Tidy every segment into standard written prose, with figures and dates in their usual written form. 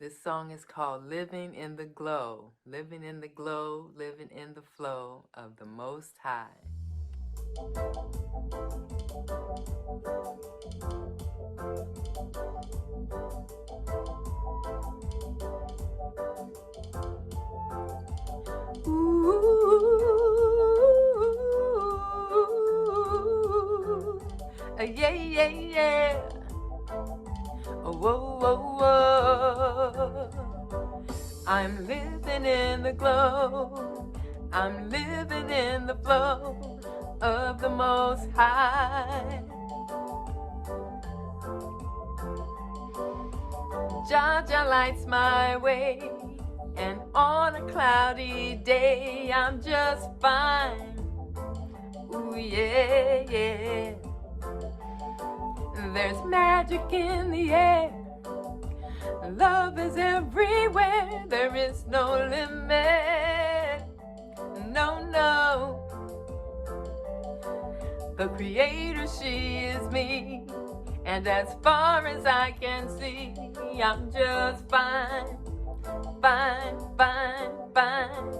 This song is called Living in the Glow. Living in the glow, living in the flow of the Most High. Ooh, yeah, yeah, yeah. Whoa, whoa, whoa. I'm living in the glow. I'm living in the flow of the Most High. Jah Jah lights my way, and on a cloudy day I'm just fine. Ooh, yeah, yeah. There's magic in the air. Love is everywhere. There is no limit. No, no. The creator, she is me. And as far as I can see, I'm just fine. Fine, fine, fine.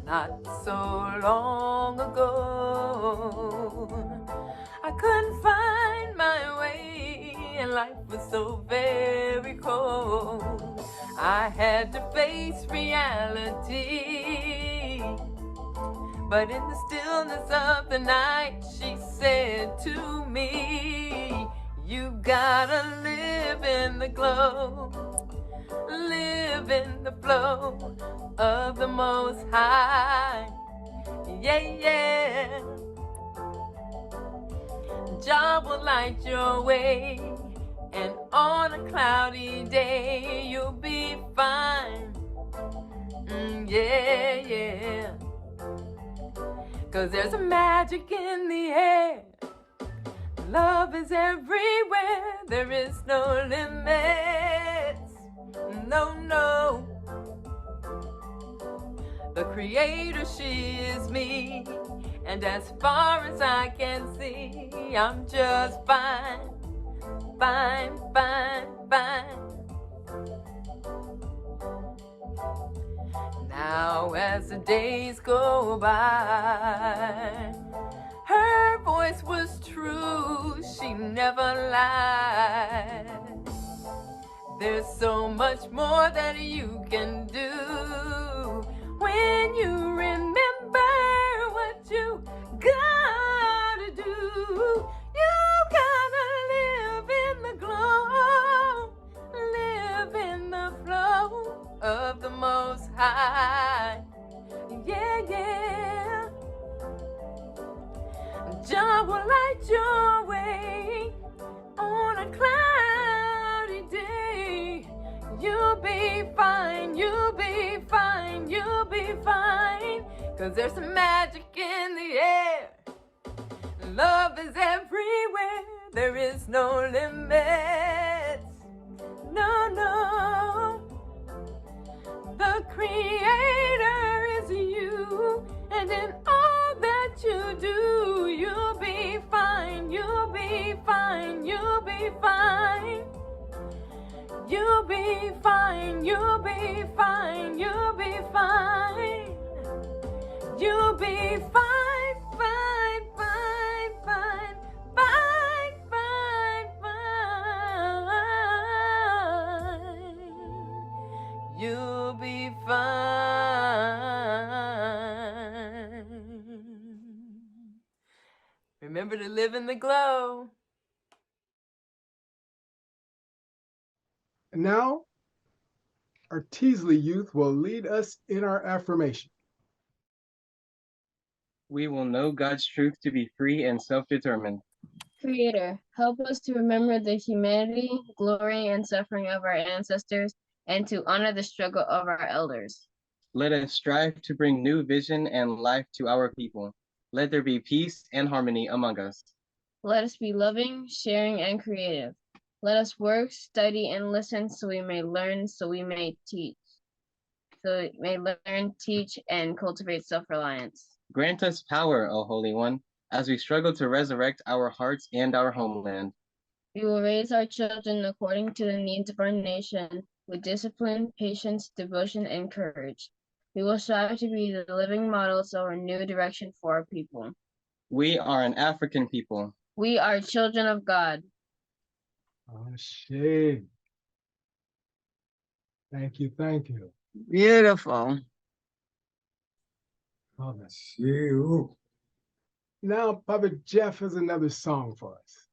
Not so long ago, I couldn't find my way, and life was so very cold. I had to face reality, but in the stillness of the night, she said to me, you gotta live in the glow, live in the flow of the Most High. Yeah, yeah. Jah will light your way, and on a cloudy day you'll be fine. Yeah, yeah. 'Cause there's a magic in the air. Love is everywhere. There is no limits. No, no. The creator, she is me. And as far as I can see, I'm just fine. Fine, fine, fine. Now as the days go by, her voice was true, she never lied. There's so much more that you can do when you remember what you gotta do. You gotta live in the glow, live in the flow of the Most High. Yeah, yeah. Jah will light your way on a cloudy day. You'll be fine, you'll be fine, you'll be fine. 'Cause there's some magic in the air. Love is everywhere. There is no limits. No, no. The creator is you. And in all that you do, you'll be fine, you'll be fine, you'll be fine. You'll be fine, you'll be fine, you'll be fine. You'll be fine, fine, fine, fine, fine, fine, fine. You'll be fine. Remember to live in the glow. And now, our Teasley youth will lead us in our affirmation. We will know God's truth to be free and self-determined. Creator, help us to remember the humanity, glory, and suffering of our ancestors and to honor the struggle of our elders. Let us strive to bring new vision and life to our people. Let there be peace and harmony among us. Let us be loving, sharing, and creative. Let us work, study, and listen so we may learn, so we may teach. So we may learn, teach, and cultivate self-reliance. Grant us power, O Holy One, as we struggle to resurrect our hearts and our homeland. We will raise our children according to the needs of our nation, with discipline, patience, devotion, and courage. We will strive to be the living models of a new direction for our people. We are an African people. We are children of God. Ashe. Thank you, thank you. Beautiful. Ashe. Now, Puppet Jeff has another song for us.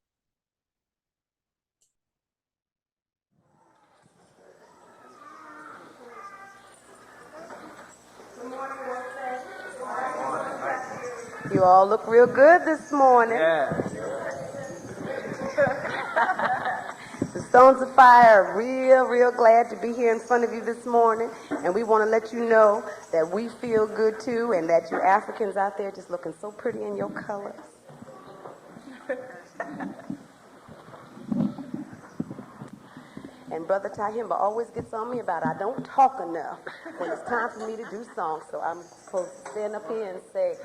You all look real good this morning. The Stones of Fire are real glad to be here in front of you this morning. And we want to let you know that we feel good too, and that you Africans out there just looking so pretty in your colors. And Brother Tahimba always gets on me about I don't talk enough when it's time for me to do songs. So I'm supposed to stand up here and say,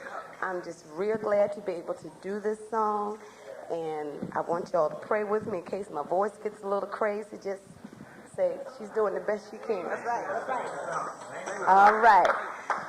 I'm just real glad to be able to do this song. And I want y'all to pray with me in case my voice gets a little crazy. Just say she's doing the best she can. That's right, that's right. All right.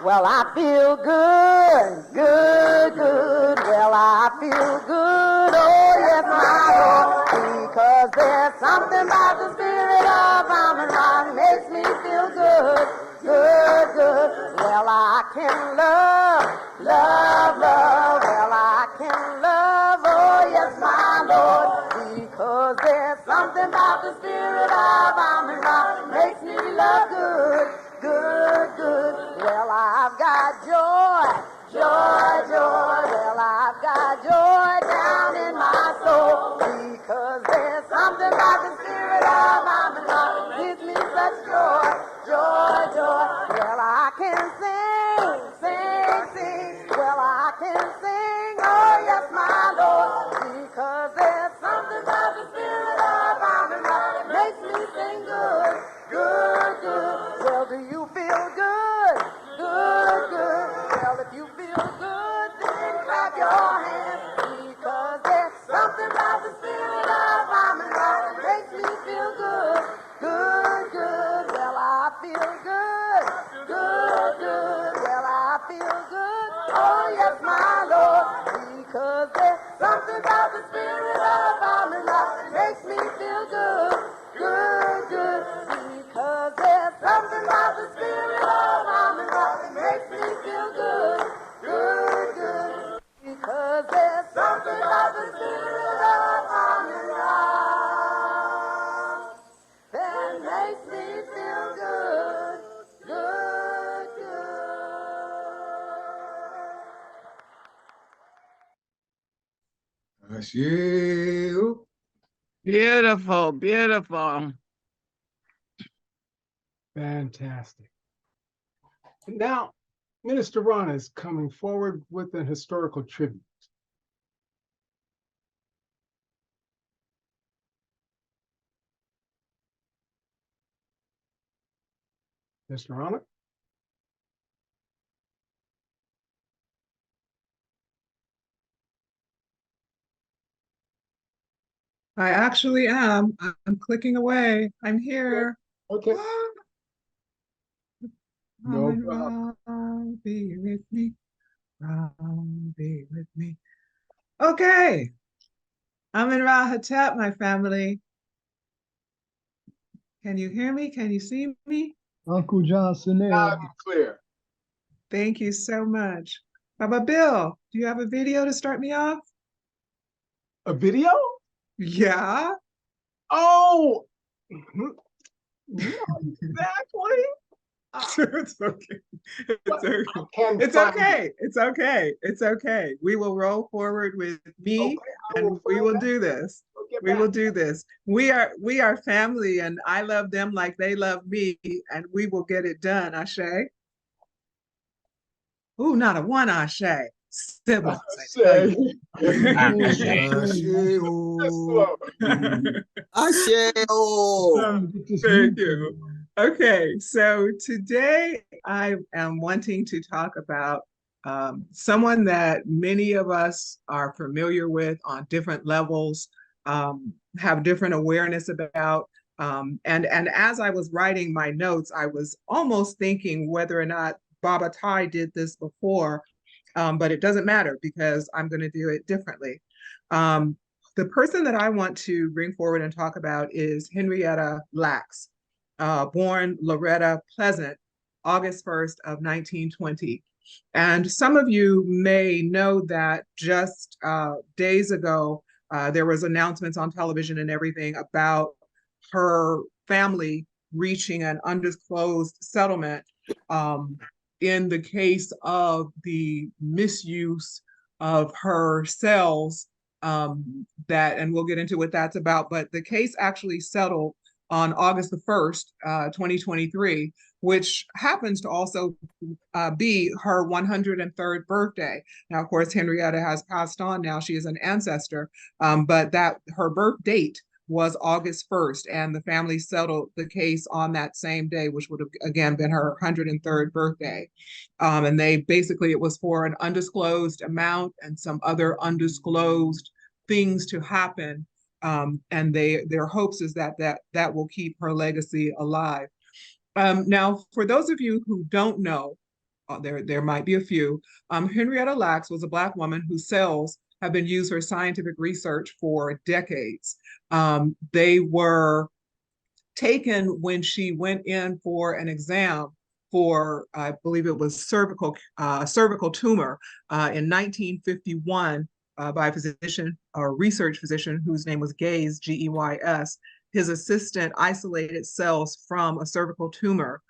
Well, I feel good, good, good. Well, I feel good, oh yes, my Lord. Because there's something about the spirit of Amun Ra makes me feel good, good, good. Well, I can love, love, love. Well, I can love, oh yes, my Lord. Because there's something about the spirit of Amun Ra makes me love good, good, good. Well, I've got joy, joy, joy. Well, I've got joy down in my soul. Because there's something about the spirit of Amun Ra gives me such joy, joy, joy. Well, I can sing, sing, sing. Well, I can sing, oh yes, my Lord. Because there's something about the spirit of Amun Ra that makes me sing good, good, good. Well, do you feel good, good, good? Well, if you feel good, then clap your hands. Because there's something about the spirit of Amun Ra that makes me feel good, good, good. Well, I feel good, good, good. Well, I feel good, oh yes, my Lord. Because there's something about the spirit of Amun Ra that makes me feel good, good, good. Because there's something about the spirit of Amun Ra that makes me feel good, good, good. Because there's something about the spirit of Amun Ra that makes me feel good, good, good. Ashe. Beautiful, beautiful. Fantastic. Now, Minister Rana is coming forward with an historical tribute. Mr. Rana? I actually am. I'm clicking away. I'm here. Okay. No Amun problem. Ra, be with me. Ra, be with me. Okay. Amun Ra Hotep, my family. Can you hear me? Can you see me? Uncle Johnson there. Loud and clear. Thank you so much. Baba Bill, do you have a video to start me off? A video? Yeah. Oh, not exactly. It's okay. It's okay. I can It's find okay. it. It's okay. It's okay. We will roll forward with me, Okay, I and will we find will that. do this. We'll get We will back. do this. We are family, and I love them like they love me, and we will get it done. Ashe. Ooh, not a one Ashe. Siblings, I tell Say, you. Thank you. Okay, so today I am wanting to talk about someone that many of us are familiar with on different levels. have different awareness about. And as I was writing my notes, I was almost thinking whether or not Baba Tai did this before, but it doesn't matter because I'm going to do it differently. The person that I want to bring forward and talk about is Henrietta Lacks, born Loretta Pleasant, August 1st of 1920. And some of you may know that just days ago, there was announcements on television and everything about her family reaching an undisclosed settlement in the case of the misuse of her cells that, and we'll get into what that's about, but the case actually settled on August the 1st, 2023, which happens to also be her 103rd birthday. Now, of course, Henrietta has passed on now. She is an ancestor, but that her birth date was August 1st, and the family settled the case on that same day, which would have, again, been her 103rd birthday. And they basically, it was for an undisclosed amount and some other undisclosed things to happen. And their hopes is that will keep her legacy alive. Now, for those of you who don't know, there might be a few, Henrietta Lacks was a Black woman whose cells have been used for scientific research for decades. They were taken when she went in for an exam for, I believe it was cervical tumor in 1951 by a physician or research physician whose name was Geys, Geys. His assistant isolated cells from a cervical tumor.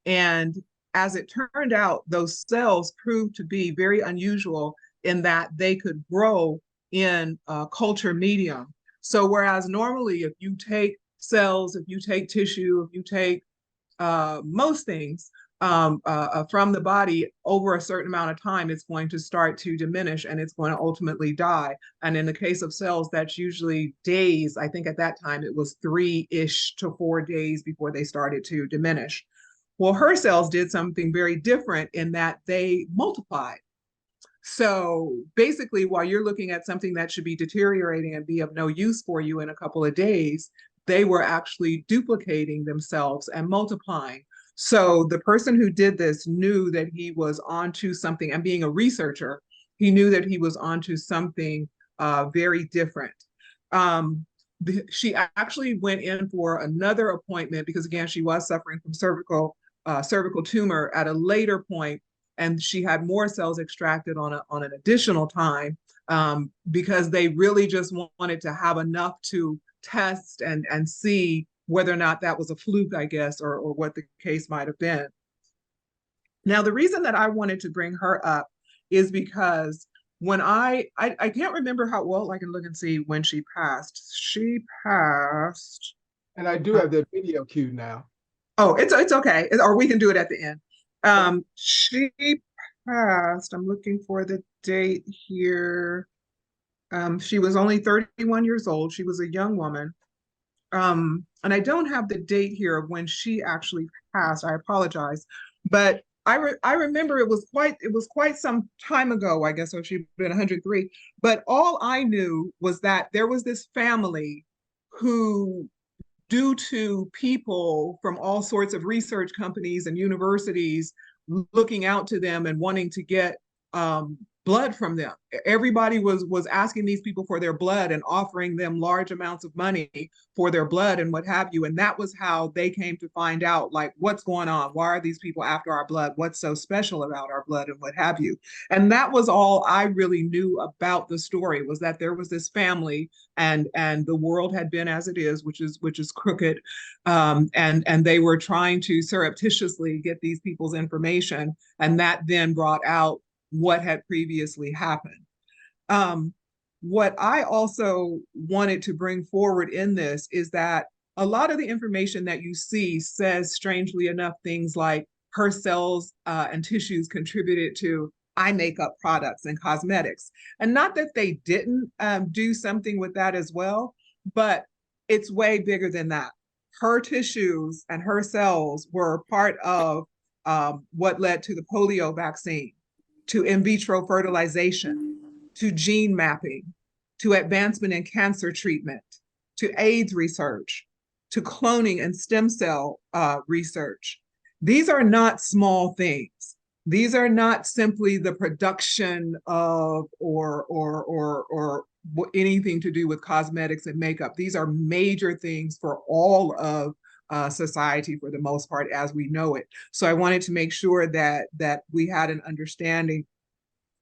And as it turned out, those cells proved to be very unusual in that they could grow in a culture medium. So whereas normally if you take cells, if you take tissue, if you take most things from the body over a certain amount of time, it's going to start to diminish and it's going to ultimately die. And in the case of cells, that's usually days. I think at that time it was 3-ish to 4 days before they started to diminish. Well, her cells did something very different in that they multiplied. So basically, while you're looking at something that should be deteriorating and be of no use for you in a couple of days, they were actually duplicating themselves and multiplying. So the person who did this knew that he was onto something, and being a researcher, he knew that he was onto something very different. She actually went in for another appointment because, again, she was suffering from cervical tumor at a later point, and she had more cells extracted on an additional time because they really just wanted to have enough to test and see whether or not that was a fluke, I guess, or what the case might have been. Now, the reason that I wanted to bring her up is because when I can't remember how well, I can look and see when she passed. She passed. And I do have the video queued now. Oh, it's okay. Or we can do it at the end. She passed, I'm looking for the date here. She was only 31 years old. She was a young woman. And I don't have the date here of when she actually passed. I apologize. But I remember it was quite some time ago, I guess, so she'd been 103. But all I knew was that there was this family who, due to people from all sorts of research companies and universities looking out to them and wanting to get blood from them. Everybody was asking these people for their blood and offering them large amounts of money for their blood and what have you. And that was how they came to find out, like, what's going on? Why are these people after our blood? What's so special about our blood and what have you? And that was all I really knew about the story, was that there was this family and the world had been as it is, which is crooked. And they were trying to surreptitiously get these people's information. And that then brought out what had previously happened. What I also wanted to bring forward in this is that a lot of the information that you see says, strangely enough, things like her cells and tissues contributed to eye makeup products and cosmetics. And not that they didn't do something with that as well, but it's way bigger than that. Her tissues and her cells were part of what led to the polio vaccine, to in vitro fertilization, to gene mapping, to advancement in cancer treatment, to AIDS research, to cloning and stem cell research. These are not small things. These are not simply the production of or anything to do with cosmetics and makeup. These are major things for all of society for the most part as we know it. So I wanted to make sure that we had an understanding,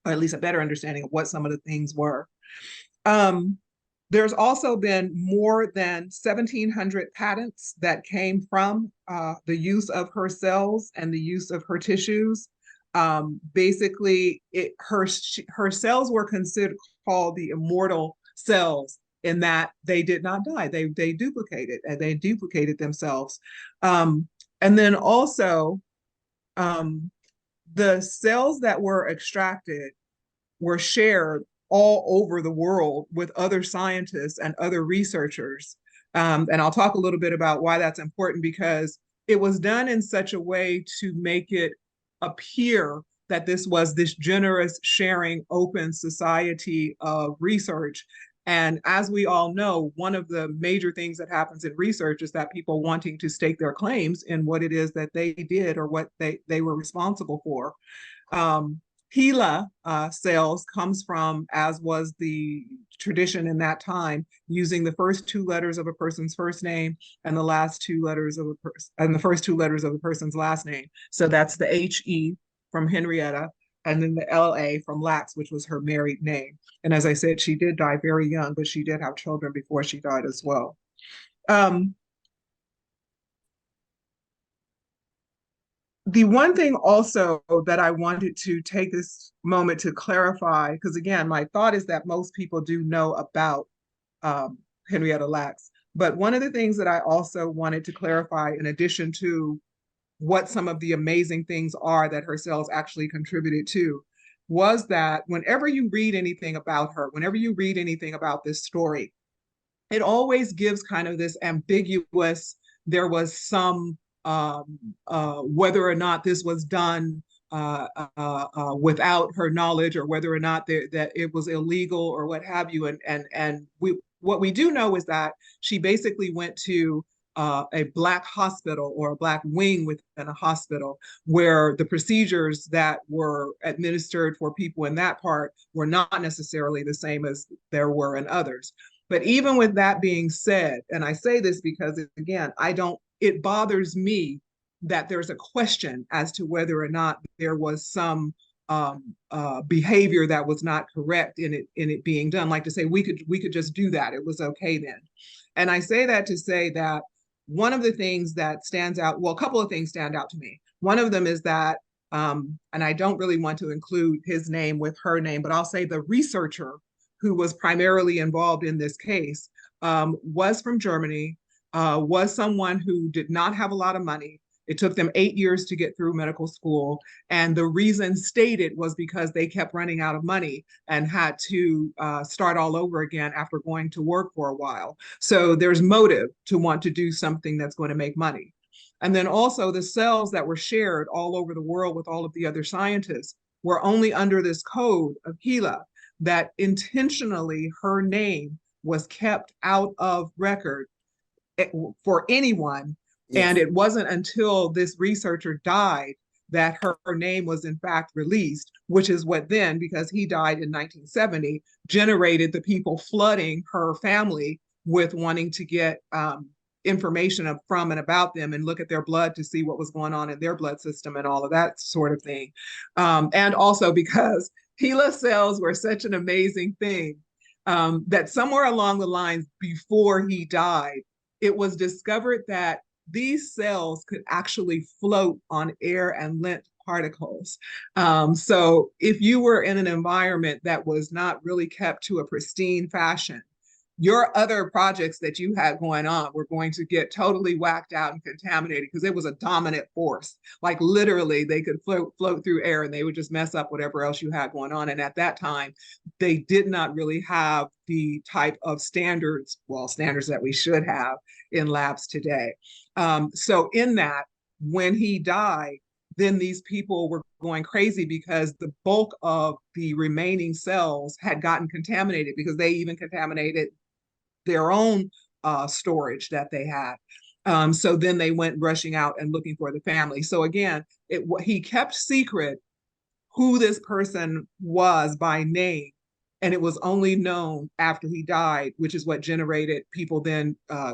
or at least a better understanding of what some of the things were. There's also been more than 1,700 patents that came from the use of her cells and the use of her tissues. Basically, her cells were considered called the immortal cells in that they did not die. They duplicated, and they duplicated themselves. And then also, the cells that were extracted were shared all over the world with other scientists and other researchers. And I'll talk a little bit about why that's important, because it was done in such a way to make it appear that this was this generous, sharing, open society of research. And as we all know, one of the major things that happens in research is that people wanting to stake their claims in what it is that they did or what they were responsible for. HeLa cells comes from, as was the tradition in that time, using the first two letters of a person's first name and the last two letters of the first two letters of a person's last name. So that's the HE from Henrietta, and then the LA from Lax, which was her married name. And as I said, she did die very young, but she did have children before she died as well. The one thing also that I wanted to take this moment to clarify, because again, my thought is that most people do know about Henrietta Lacks, but one of the things that I also wanted to clarify, in addition to what some of the amazing things are that her cells actually contributed to, was that whenever you read anything about her, whenever you read anything about this story, it always gives kind of this ambiguous, there was some whether or not this was done without her knowledge, or whether or not that it was illegal or what have you. And what we do know is that she basically went to a Black hospital, or a Black wing within a hospital, where the procedures that were administered for people in that part were not necessarily the same as there were in others. But even with that being said, and I say this because, again, it bothers me that there's a question as to whether or not there was some behavior that was not correct in it being done. Like to say we could just do that, it was okay then. And I say that to say that one of the things that stands out, well, a couple of things stand out to me. One of them is that, and I don't really want to include his name with her name, but I'll say the researcher who was primarily involved in this case was from Germany, was someone who did not have a lot of money. It took them 8 years to get through medical school. And the reason stated was because they kept running out of money and had to start all over again after going to work for a while. So there's motive to want to do something that's going to make money. And then also the cells that were shared all over the world with all of the other scientists were only under this code of HeLa, that intentionally her name was kept out of record for anyone. Yes. And it wasn't until this researcher died that her name was in fact released, which is what then, because he died in 1970, generated the people flooding her family with wanting to get information from and about them and look at their blood to see what was going on in their blood system and all of that sort of thing. And also because HeLa cells were such an amazing thing that somewhere along the lines before he died, it was discovered that these cells could actually float on air and lint particles. So if you were in an environment that was not really kept to a pristine fashion, your other projects that you had going on were going to get totally whacked out and contaminated, because it was a dominant force. Like literally they could float through air and they would just mess up whatever else you had going on. And at that time, they did not really have the type of standards that we should have in labs today. So in that, when he died, then these people were going crazy because the bulk of the remaining cells had gotten contaminated because they even contaminated their own storage that they had. So then they went rushing out and looking for the family. So again, he kept secret who this person was by name, and it was only known after he died, which is what generated people then coming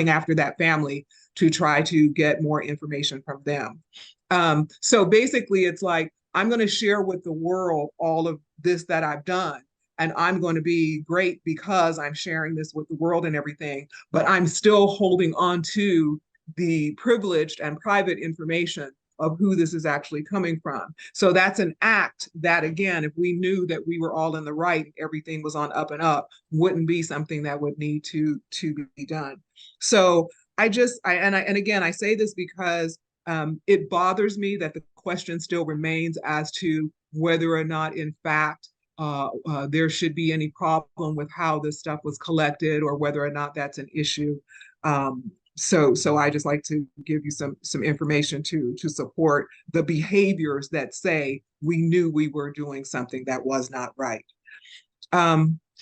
after that family to try to get more information from them. So basically, it's like, I'm going to share with the world all of this that I've done. And I'm going to be great because I'm sharing this with the world and everything, but I'm still holding on to the privileged and private information of who this is actually coming from. So that's an act that, again, if we knew that we were all in the right, everything was on up and up, wouldn't be something that would need to be done. So again, I say this because it bothers me that the question still remains as to whether or not, in fact, there should be any problem with how this stuff was collected or whether or not that's an issue. So I just like to give you some information to support the behaviors that say we knew we were doing something that was not right.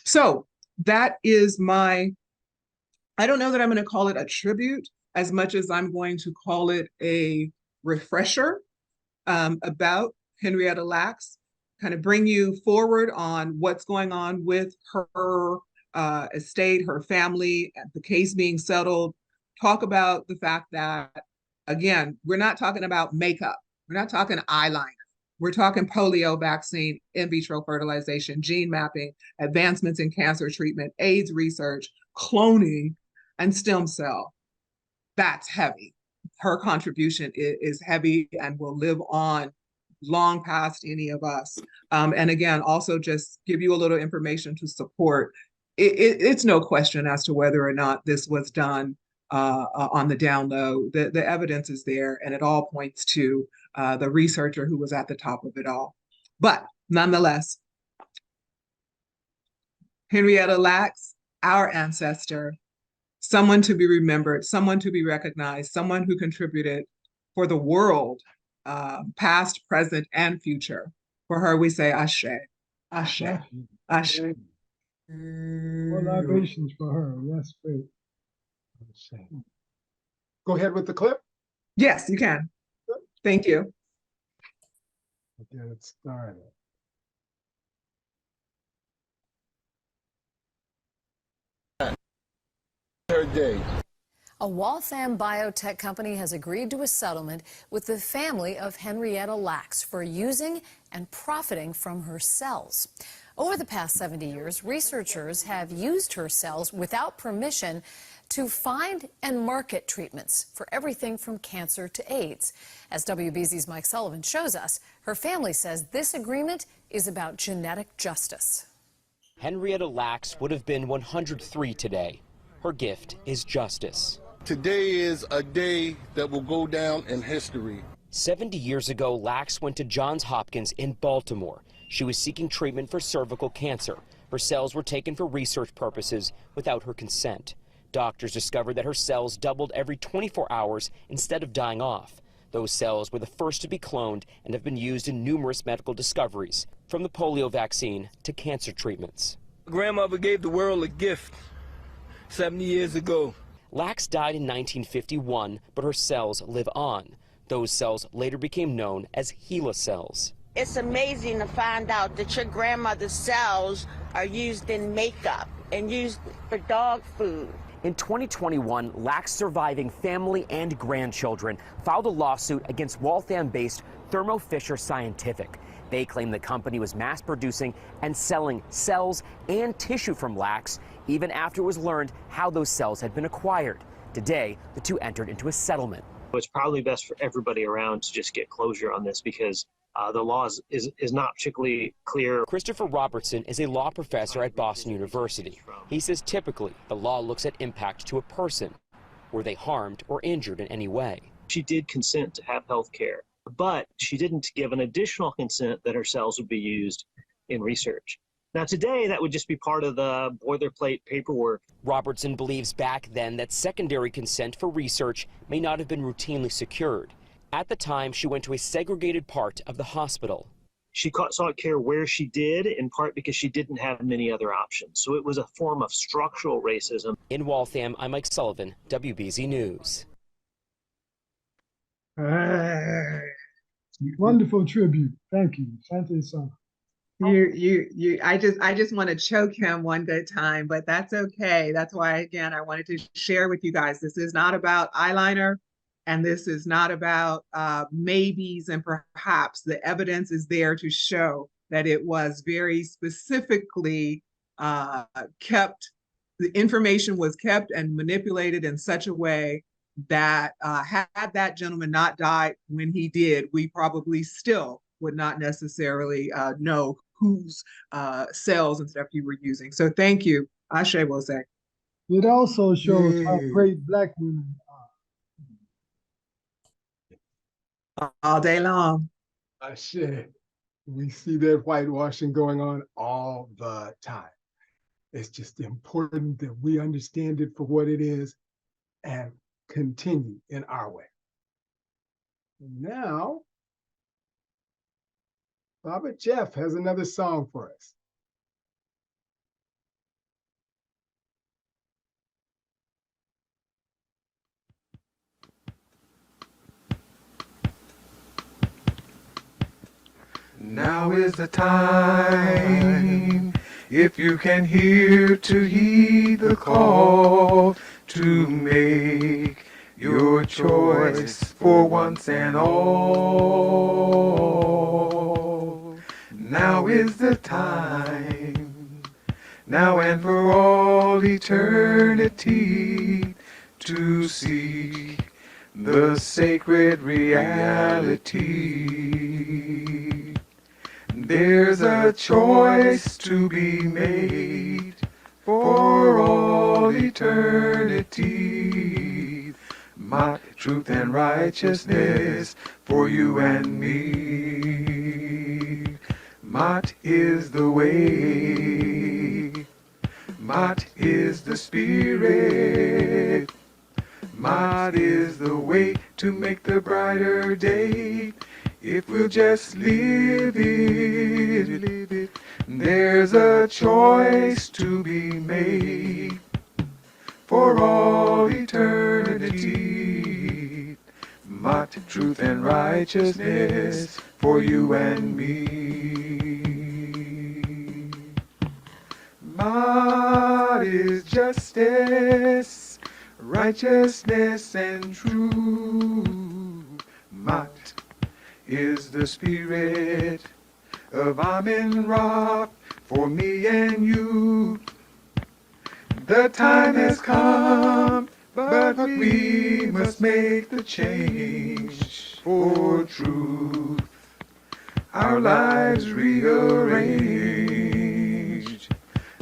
So that is I don't know that I'm going to call it a tribute as much as I'm going to call it a refresher about Henrietta Lacks, kind of bring you forward on what's going on with her estate, her family, the case being settled, talk about the fact that, again, we're not talking about makeup. We're not talking eyeliner. We're talking polio vaccine, in vitro fertilization, gene mapping, advancements in cancer treatment, AIDS research, cloning, and stem cell. That's heavy. Her contribution is heavy and will live on long past any of us. And again, also just give you a little information to support. It's no question as to whether or not this was done on the down low. The evidence is there, and it all points to the researcher who was at the top of it all. But nonetheless, Henrietta Lacks, our ancestor, someone to be remembered, someone to be recognized, someone who contributed for the world, past, present, and future. For her, we say Ashe, Ashe, Ashe. More libations for her. Yes, great. Go ahead with the clip. Yes, you can. Thank you. Get it started. Her day. A Waltham biotech company has agreed to a settlement with the family of Henrietta Lacks for using and profiting from her cells. Over the past 70 years, researchers have used her cells without permission to find and market treatments for everything from cancer to AIDS. As WBZ's Mike Sullivan shows us, her family says this agreement is about genetic justice. Henrietta Lacks would have been 103 today. Her gift is justice. Today is a day that will go down in history. 70 years ago, Lacks went to Johns Hopkins in Baltimore. She was seeking treatment for cervical cancer. Her cells were taken for research purposes without her consent. Doctors discovered that her cells doubled every 24 hours instead of dying off. Those cells were the first to be cloned and have been used in numerous medical discoveries, from the polio vaccine to cancer treatments. Grandmother gave the world a gift 70 years ago. Lacks died in 1951, but her cells live on. Those cells later became known as HeLa cells. It's amazing to find out that your grandmother's cells are used in makeup and used for dog food. In 2021, Lacks' surviving family and grandchildren filed a lawsuit against Waltham-based Thermo Fisher Scientific. They claim the company was mass-producing and selling cells and tissue from Lacks, even after it was learned how those cells had been acquired. Today, the two entered into a settlement. It's probably best for everybody around to just get closure on this because the law is not particularly clear. Christopher Robertson is a law professor at Boston University. He says typically the law looks at impact to a person. Were they harmed or injured in any way? She did consent to have health care, but she didn't give an additional consent that her cells would be used in research. Now, today, that would just be part of the boilerplate paperwork. Robertson believes back then that secondary consent for research may not have been routinely secured. At the time, she went to a segregated part of the hospital. She sought care where she did, in part because she didn't have many other options. So it was a form of structural racism. In Waltham, I'm Mike Sullivan, WBZ News. Wonderful tribute. Thank you. Asante Sana. I just want to choke him one good time, but that's okay. That's why, again, I wanted to share with you guys, this is not about eyeliner, and this is not about maybes and perhaps. The evidence is there to show that it was very specifically kept, the information was kept and manipulated in such a way that had that gentleman not died when he did, we probably still would not necessarily know whose cells and stuff you were using. So thank you. Ashe will say. It also shows how great Black women are. All day long. Ashe. We see that whitewashing going on all the time. It's just important that we understand it for what it is and continue in our way. Now, Baba Jeff has another song for us. Now is the time, if you can hear, to heed the call, to make your choice for once and all. Now is the time, now and for all eternity, to seek the sacred reality. There's a choice to be made for all eternity. My truth and righteousness for you and me. Mott is the way. Mott is the spirit. Mott is the way to make the brighter day. If we'll just live it, there's a choice to be made for all eternity. Mott, truth and righteousness for you and me. Mott is justice, righteousness and truth. Mott is the spirit of Amin Ra for me and you. The time has come, but we must make the change for truth. Our lives rearranged.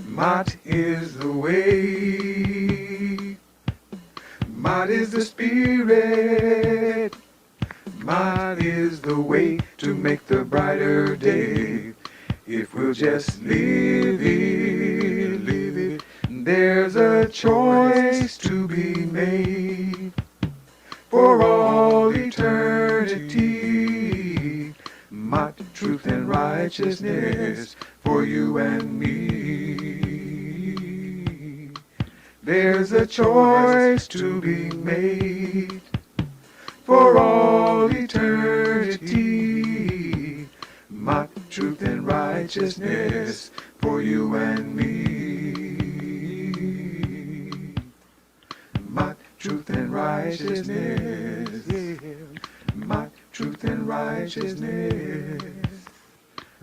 Mott is the way. Mott is the spirit. Mott is the way to make the brighter day. If we'll just live it, there's a choice to be made for all eternity. Mott, truth and righteousness for you and me. There's a choice to be made for all eternity. Mott, truth and righteousness for you and me. Mott, truth and righteousness. Mott, truth and righteousness.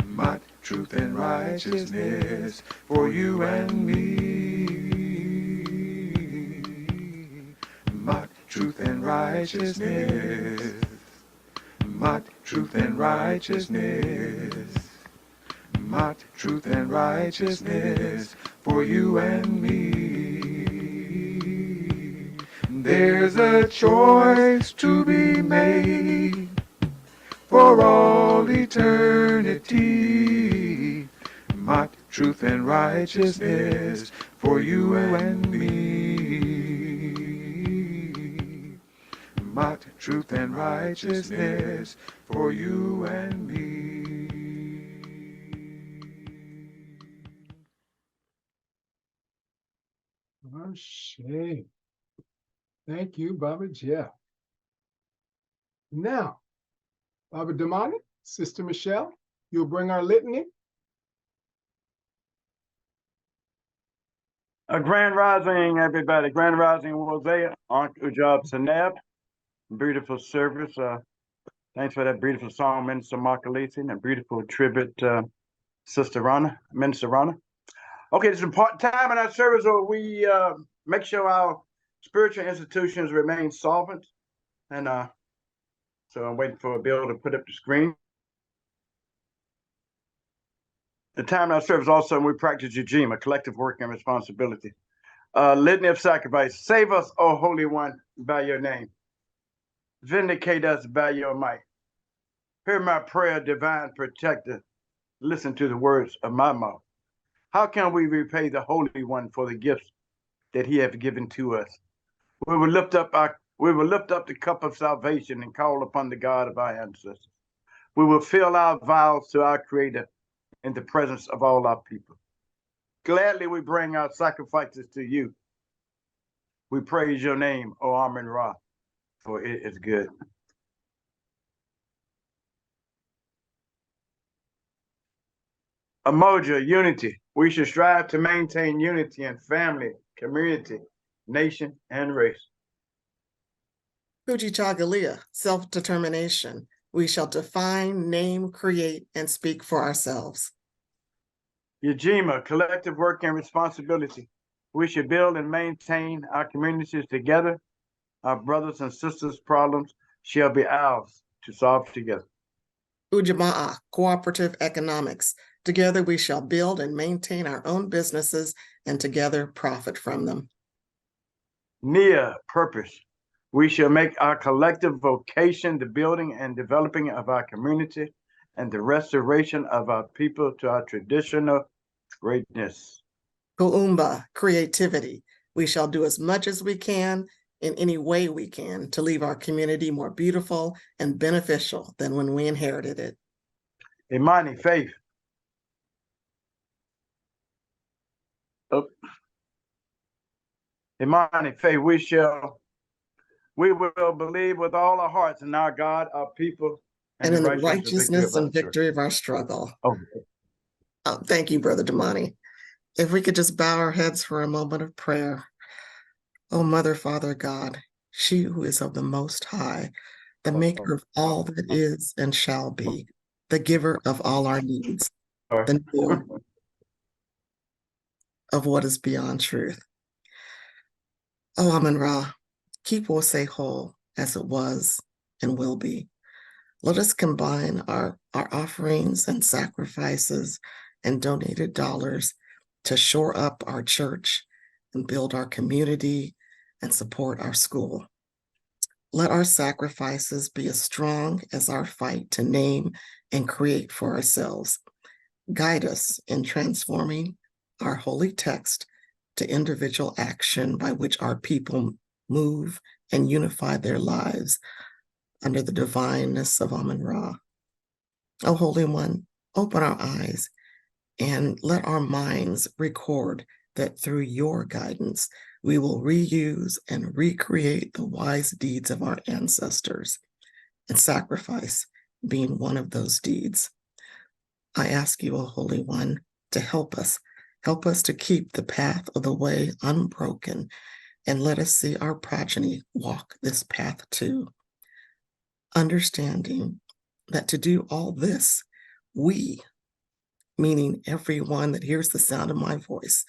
Mott, truth and righteousness for you and me. Mott, truth and righteousness. Mott, truth and righteousness. Mott, truth and righteousness for you and me. There's a choice to be made for all eternity. Mott, truth and righteousness for you and me. Marked truth and righteousness for you and me. Oh, shame. Thank you, Baba Jeff. Now, Baba Damani, Sister Michelle, you'll bring our litany. A grand rising, everybody. Grand rising, Hosea, Aunt Ujab Seneb. Beautiful service. Thanks for that beautiful song, Minister Markalisi, and a beautiful tribute, Sister Rana, Minister Rana. Okay, it's an important time in our service where we make sure our spiritual institutions remain solvent. And so I'm waiting for Bill to put up the screen. The time in our service also, we practice Ujima, collective work and responsibility. Litany of sacrifice. Save us, O Holy One, by your name. Vindicate us by your might. Hear my prayer, divine protector. Listen to the words of my mouth. How can we repay the Holy One for the gifts that he hath given to us? We will lift up the cup of salvation and call upon the God of our ancestors. We will fill our vows to our Creator in the presence of all our people. Gladly we bring our sacrifices to you. We praise your name, O Amen Ra, for it is good. Emoja, unity. We should strive to maintain unity in family, community, nation, and race. Kujichagulia, self-determination. We shall define, name, create, and speak for ourselves. Yajima, collective work and responsibility. We should build and maintain our communities together. Our brothers and sisters' problems shall be ours to solve together. Ujamaa, cooperative economics. Together we shall build and maintain our own businesses and together profit from them. Nia, purpose. We shall make our collective vocation the building and developing of our community and the restoration of our people to our traditional greatness. Kuumba, creativity. We shall do as much as we can in any way we can to leave our community more beautiful and beneficial than when we inherited it. Imani, faith. Imani, faith. We will believe with all our hearts in our God, our people, and in the righteousness and victory of our struggle. Oh, thank you, Brother Damani. If we could just bow our heads for a moment of prayer. Oh, Mother, Father, God, she who is of the Most High, the maker of all that is and shall be, the giver of all our needs, the knower of what is beyond truth. Oh, Amen Ra, keep Wose whole as it was and will be. Let us combine our offerings and sacrifices and donated dollars to shore up our church and build our community and support our school. Let our sacrifices be as strong as our fight to name and create for ourselves. Guide us in transforming our holy text to individual action by which our people move and unify their lives under the divineness of Amen Ra. O Holy One, open our eyes and let our minds record that through your guidance, we will reuse and recreate the wise deeds of our ancestors, and sacrifice being one of those deeds. I ask you, O Holy One, to help us to keep the path of the way unbroken, and let us see our progeny walk this path too. Understanding that to do all this, we, meaning everyone that hears the sound of my voice,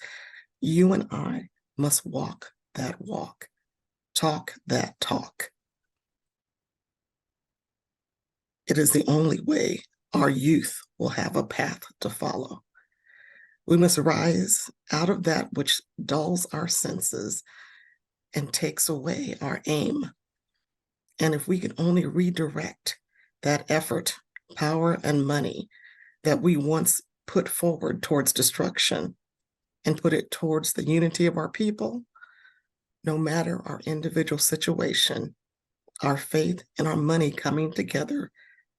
you and I must walk that walk, talk that talk. It is the only way our youth will have a path to follow. We must rise out of that which dulls our senses and takes away our aim. And if we can only redirect that effort, power, and money that we once put forward towards destruction and put it towards the unity of our people, no matter our individual situation, our faith and our money coming together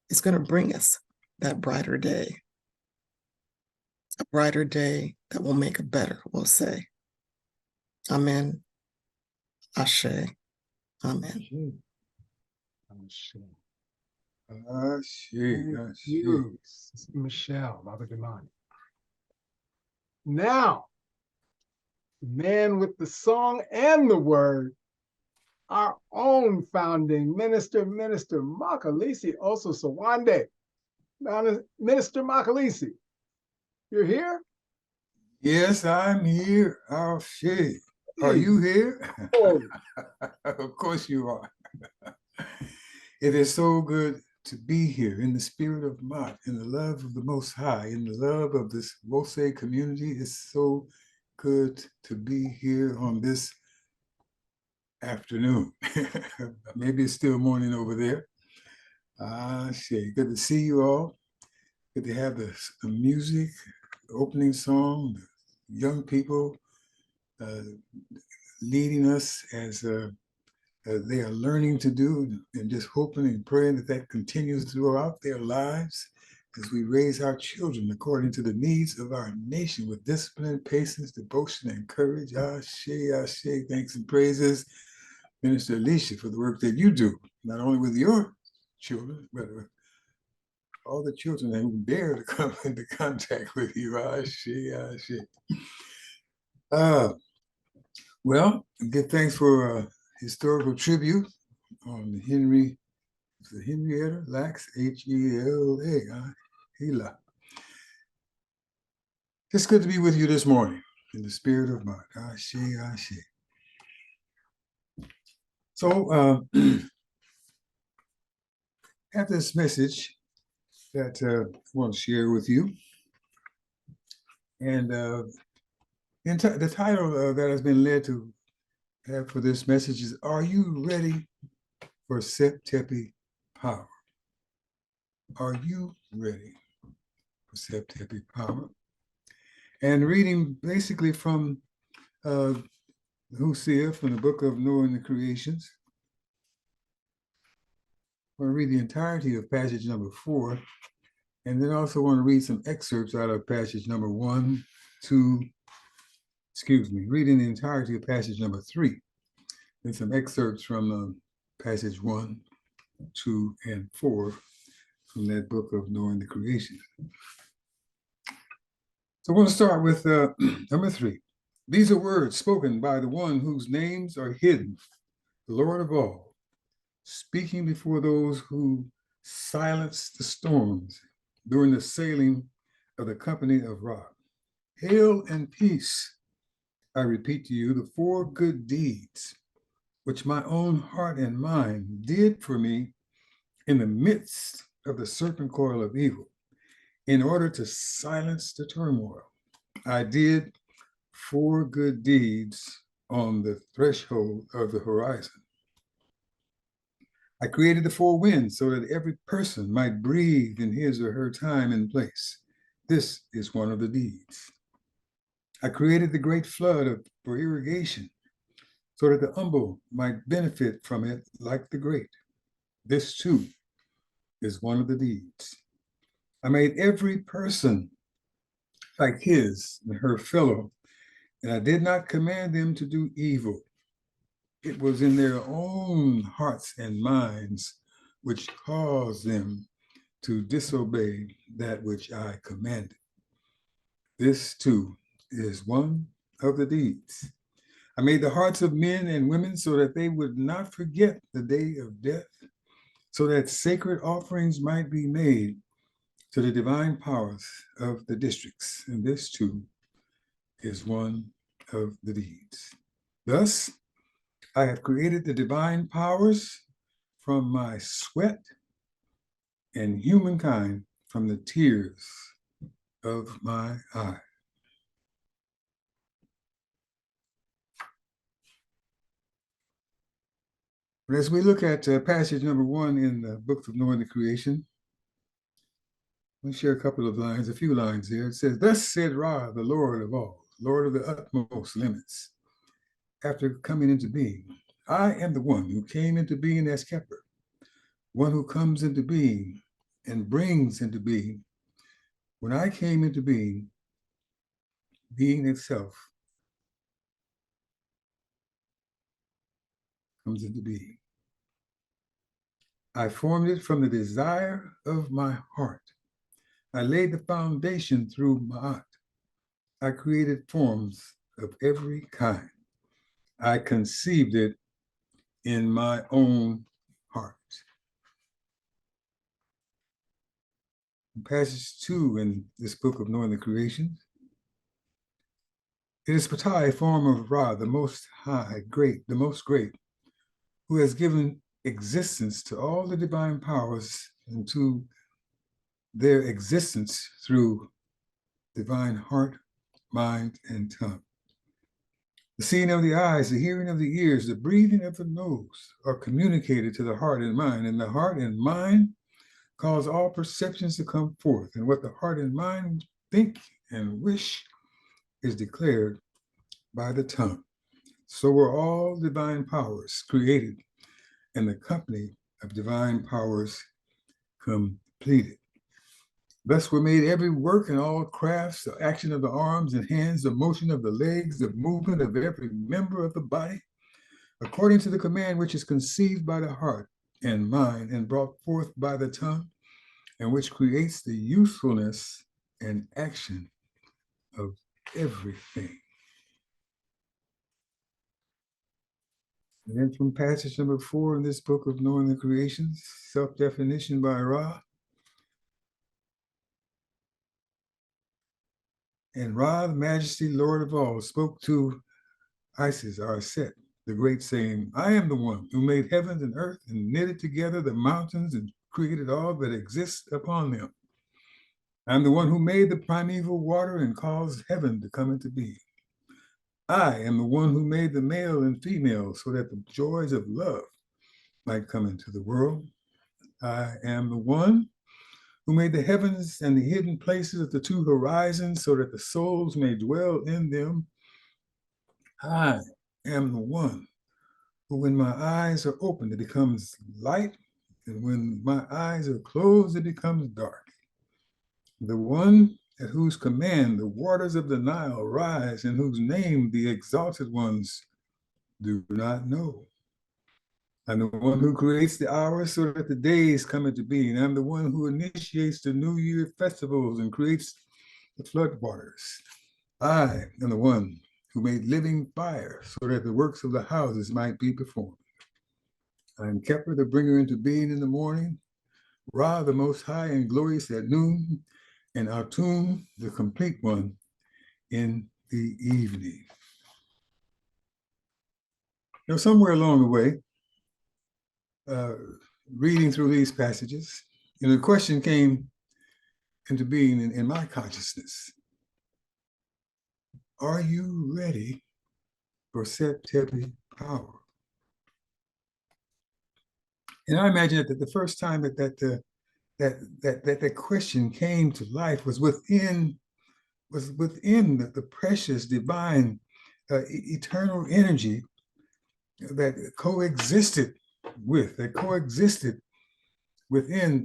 is going to bring us that brighter day. A brighter day that will make it better, we'll say. Amen. Ashe. Amen. Thank you, Sister Michelle, Baba Damani. Now, the man with the song and the word, our own founding minister, Minister Makalisi Oso Sawande. Minister Makalisi, you're here? Yes, I'm here. I'll share. Are you here? Oh. Of course you are. It is so good to be here in the spirit of Mott, in the love of the Most High, in the love of this Wose community. It's so good to be here on this afternoon. Maybe it's still morning over there. Shit, good to see you all. Good to have the music, the opening song, the young people leading us as they are learning to do, and just hoping and praying that that continues throughout their lives as we raise our children according to the needs of our nation with discipline, patience, devotion, and courage. Ashe, ashe, thanks and praises, Minister Alicia, for the work that you do, not only with your children, but all the children who dare to come into contact with you. Ashe, ashe. Well, give thanks for historical tribute on Henrietta Lacks, H-E-L-A, Hela. It's good to be with you this morning in the spirit of Mott. Ashe, ashe. So, I have this message that I want to share with you. And the title that has been led to have for this message is, Are You Ready for Septepi Power? Are you ready for Septepi Power? And reading basically from Hosea, from the book of Noah and the Creations. I want to read the entirety of passage number 4, and then also want to read some excerpts out of passage number 1, 2, reading the entirety of passage number 3, and some excerpts from passage 1, 2, and 4 from that book of Knowing the Creation. So I want to start with number 3. These are words spoken by the one whose names are hidden, the Lord of all, speaking before those who silenced the storms during the sailing of the company of Ra. Hail and peace, I repeat to you, the 4 good deeds which my own heart and mind did for me in the midst of the serpent coil of evil, in order to silence the turmoil. I did 4 good deeds on the threshold of the horizon. I created the 4 winds so that every person might breathe in his or her time and place. This is one of the deeds. I created the great flood for irrigation so that the humble might benefit from it like the great. This too is one of the deeds. I made every person like his and her fellow, and I did not command them to do evil. It was in their own hearts and minds which caused them to disobey that which I commanded. This too is one of the deeds. I made the hearts of men and women so that they would not forget the day of death, so that sacred offerings might be made to the divine powers of the districts. And this too is one of the deeds. Thus, I have created the divine powers from my sweat, and humankind from the tears of my eye. But as we look at passage number 1 in the book of Knowing the Creation, Let me share a couple of lines, a few lines here. It says, "Thus said Ra, the Lord of all, Lord of the utmost limits, after coming into being, I am the one who came into being as Kepler, one who comes into being and brings into being. When I came into being, being itself comes into being. I formed it from the desire of my heart. I laid the foundation through Ma'at. I created forms of every kind. I conceived it in my own heart." Passage 2 in this book of Knowing the Creation. It is Ptah, form of Ra, the most high, great, the most great, who has given existence to all the divine powers and to their existence through divine heart, mind, and tongue. The seeing of the eyes, the hearing of the ears, the breathing of the nose are communicated to the heart and mind, and the heart and mind cause all perceptions to come forth. And what the heart and mind think and wish is declared by the tongue. So were all divine powers created, and the company of divine powers completed. Thus were made every work and all crafts, the action of the arms and hands, the motion of the legs, the movement of every member of the body, according to the command which is conceived by the heart and mind and brought forth by the tongue, and which creates the usefulness and action of everything. And then from passage number 4 in this book of Knowing the Creations, self-definition by Ra. And Ra, the majesty, Lord of all, spoke to Isis, or Set, the great, saying, I am the one who made heavens and earth and knitted together the mountains and created all that exists upon them. I'm the one who made the primeval water and caused heaven to come into being. I am the one who made the male and female so that the joys of love might come into the world. I am the one who made the heavens and the hidden places of the two horizons so that the souls may dwell in them. I am the one who, when my eyes are open, it becomes light, and when my eyes are closed, it becomes dark. The one at whose command the waters of the Nile rise, and whose name the exalted ones do not know. I'm the one who creates the hours so that the days come into being. I'm the one who initiates the New Year festivals and creates the flood waters. I am the one who made living fire so that the works of the houses might be performed. I am Kepler, the bringer into being in the morning, Ra, the most high and glorious at noon, and Atum, the complete one, in the evening. Now, somewhere along the way, reading through these passages, the question came into being in my consciousness. Are you ready for Set Tepi power? And I imagine that the first time that question came to life was within the precious divine eternal energy that coexisted within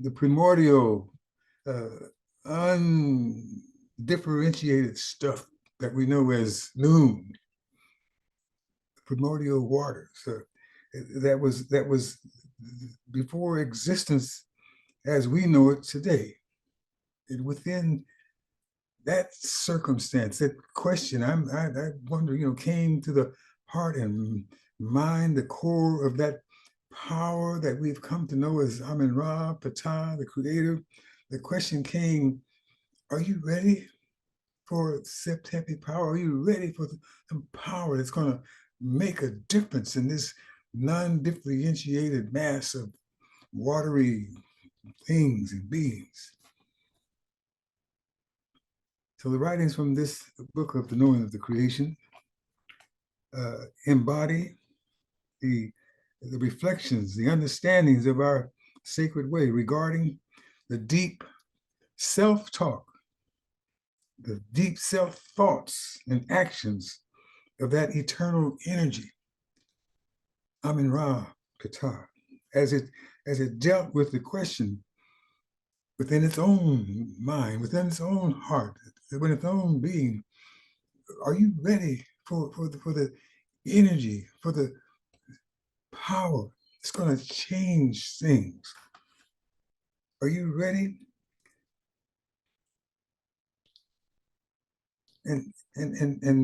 the primordial undifferentiated stuff that we know as noon, primordial waters. That was before existence as we know it today. And within that circumstance, that question, I wonder, came to the heart and mind, the core of that power that we've come to know as Amen-Ra, Ptah, the creator. The question came, are you ready for Set Tepi power? Are you ready for the power that's going to make a difference in this non-differentiated mass of watery things and beings? So the writings from this book of the Knowing of the Creation embody the reflections, the understandings of our sacred way regarding the deep self-talk, the deep self-thoughts and actions of that eternal energy, Amin-Ra Katah, as it dealt with the question within its own mind, within its own heart, within its own being. Are you ready for the energy, for the power? It's going to change things. Are you ready? And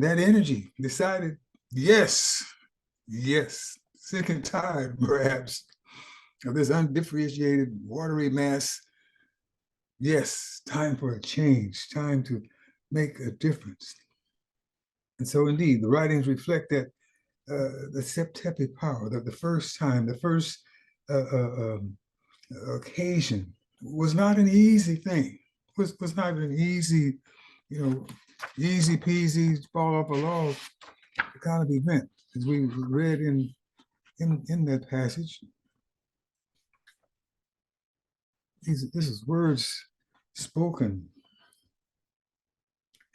that energy decided, yes, sick and tired, perhaps, of this undifferentiated, watery mass. Yes, time for a change, time to make a difference. And so indeed, the writings reflect that the Septepi power, that the first time, the first occasion was not an easy thing, was not an easy, easy peasy, fall off a log kind of event, as we read in that passage. This is words spoken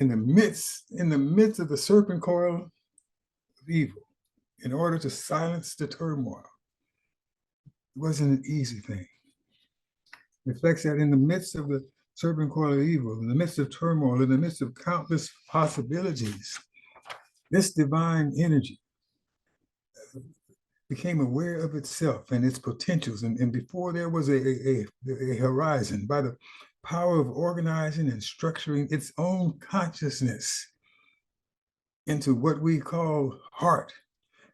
in the midst of the serpent coil of evil, in order to silence the turmoil. It wasn't an easy thing. It reflects that in the midst of the serpent coil of evil, in the midst of turmoil, in the midst of countless possibilities, this divine energy became aware of itself and its potentials. And before there was a horizon, by the power of organizing and structuring its own consciousness into what we call heart,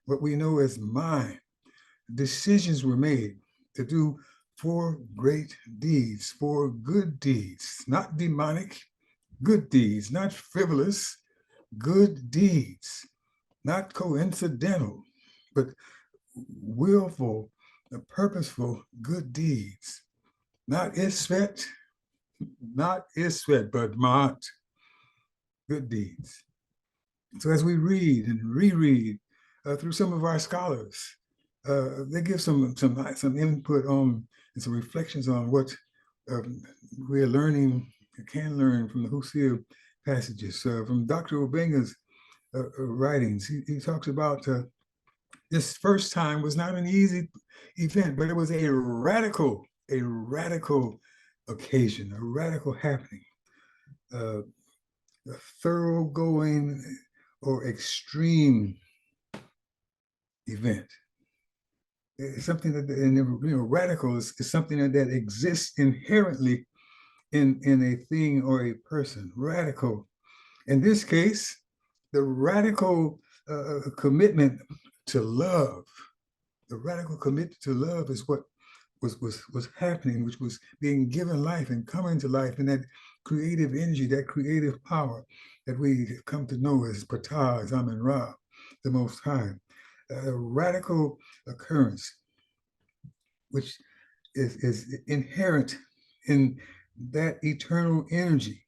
what we know as mind, decisions were made to do 4 great deeds, 4 good deeds, not demonic, good deeds, not frivolous, good deeds, not coincidental, but willful, purposeful good deeds, not isfet, but ma'at, good deeds. So as we read and reread through some of our scholars, they give some input on and some reflections on what we're learning, can learn from the Hosea passages. From Dr. Obenga's writings, he talks about this first time was not an easy event, but it was a radical occasion, a radical happening, a thoroughgoing or extreme event. It's something that, radical is something that exists inherently in a thing or a person. Radical. In this case, the radical commitment to love, the radical commitment to love is what was happening, which was being given life and coming to life, and that creative energy, that creative power that we come to know as Patah, as Amin-Ra, the Most High. A radical occurrence, which is inherent in that eternal energy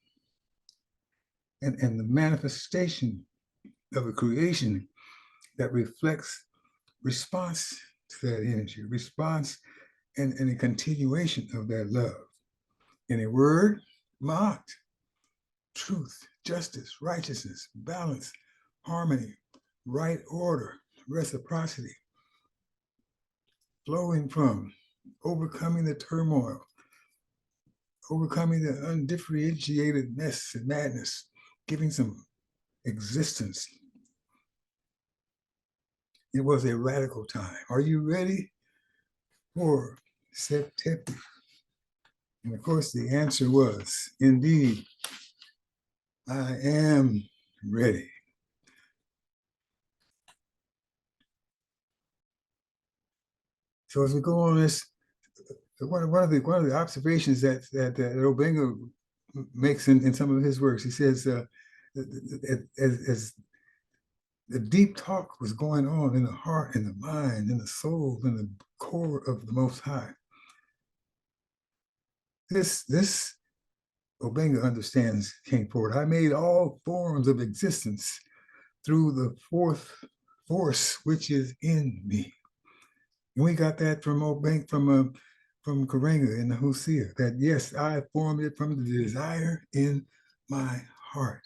and the manifestation of a creation that reflects response to that energy, response and a continuation of that love. In a word, ma'at, truth, justice, righteousness, balance, harmony, right order, reciprocity, flowing from, overcoming the turmoil, overcoming the undifferentiatedness and madness, giving some existence. It was a radical time. Are you ready for Septepi? And of course, the answer was, indeed, I am ready. So as we go on this, one of the observations that Obenga makes in some of his works, he says, as the deep talk was going on in the heart, in the mind, in the soul, in the core of the Most High, this Obenga understands came forward. I made all forms of existence through the 4th force which is in me. And we got that from from Karenga in the Hosea that yes, I formed it from the desire in my heart.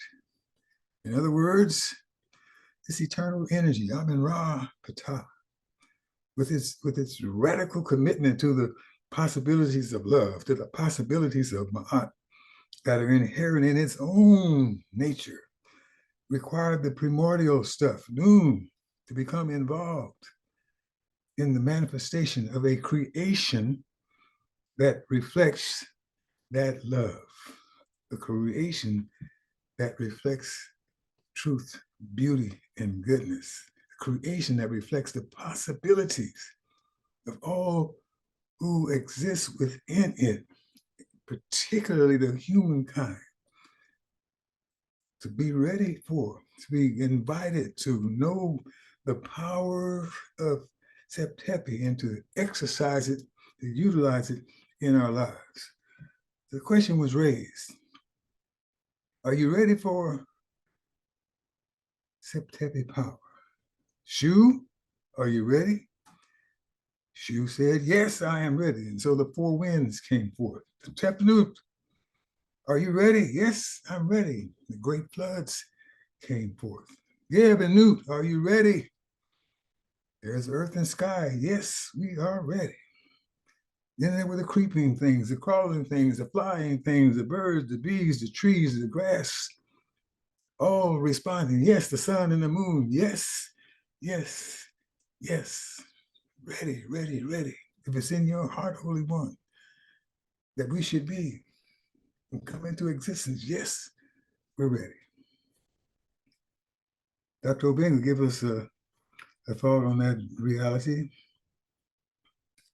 In other words, this eternal energy, Amen Ra Ptah, with its radical commitment to the possibilities of love, to the possibilities of Ma'at that are inherent in its own nature, required the primordial stuff, Noon, to become involved in the manifestation of a creation that reflects that love, a creation that reflects truth, beauty, and goodness, a creation that reflects the possibilities of all who exists within it, particularly the humankind, to be ready for, to be invited to know the power of Septepi and to exercise it, to utilize it in our lives. The question was raised, are you ready for Septepi power? Shu, are you ready? Shu said, yes, I am ready. And so the four winds came forth. Tepnut, are you ready? Yes, I'm ready. The great floods came forth. Geb and Nut, are you ready? There's earth and sky. Yes, we are ready. Then there were the creeping things, the crawling things, the flying things, the birds, the bees, the trees, the grass, all responding. Yes, the sun and the moon. Yes, yes, yes. Ready, ready, ready. If it's in your heart, Holy One, that we should be and come into existence, yes, we're ready. Dr. Obeng will give us a thought on that reality.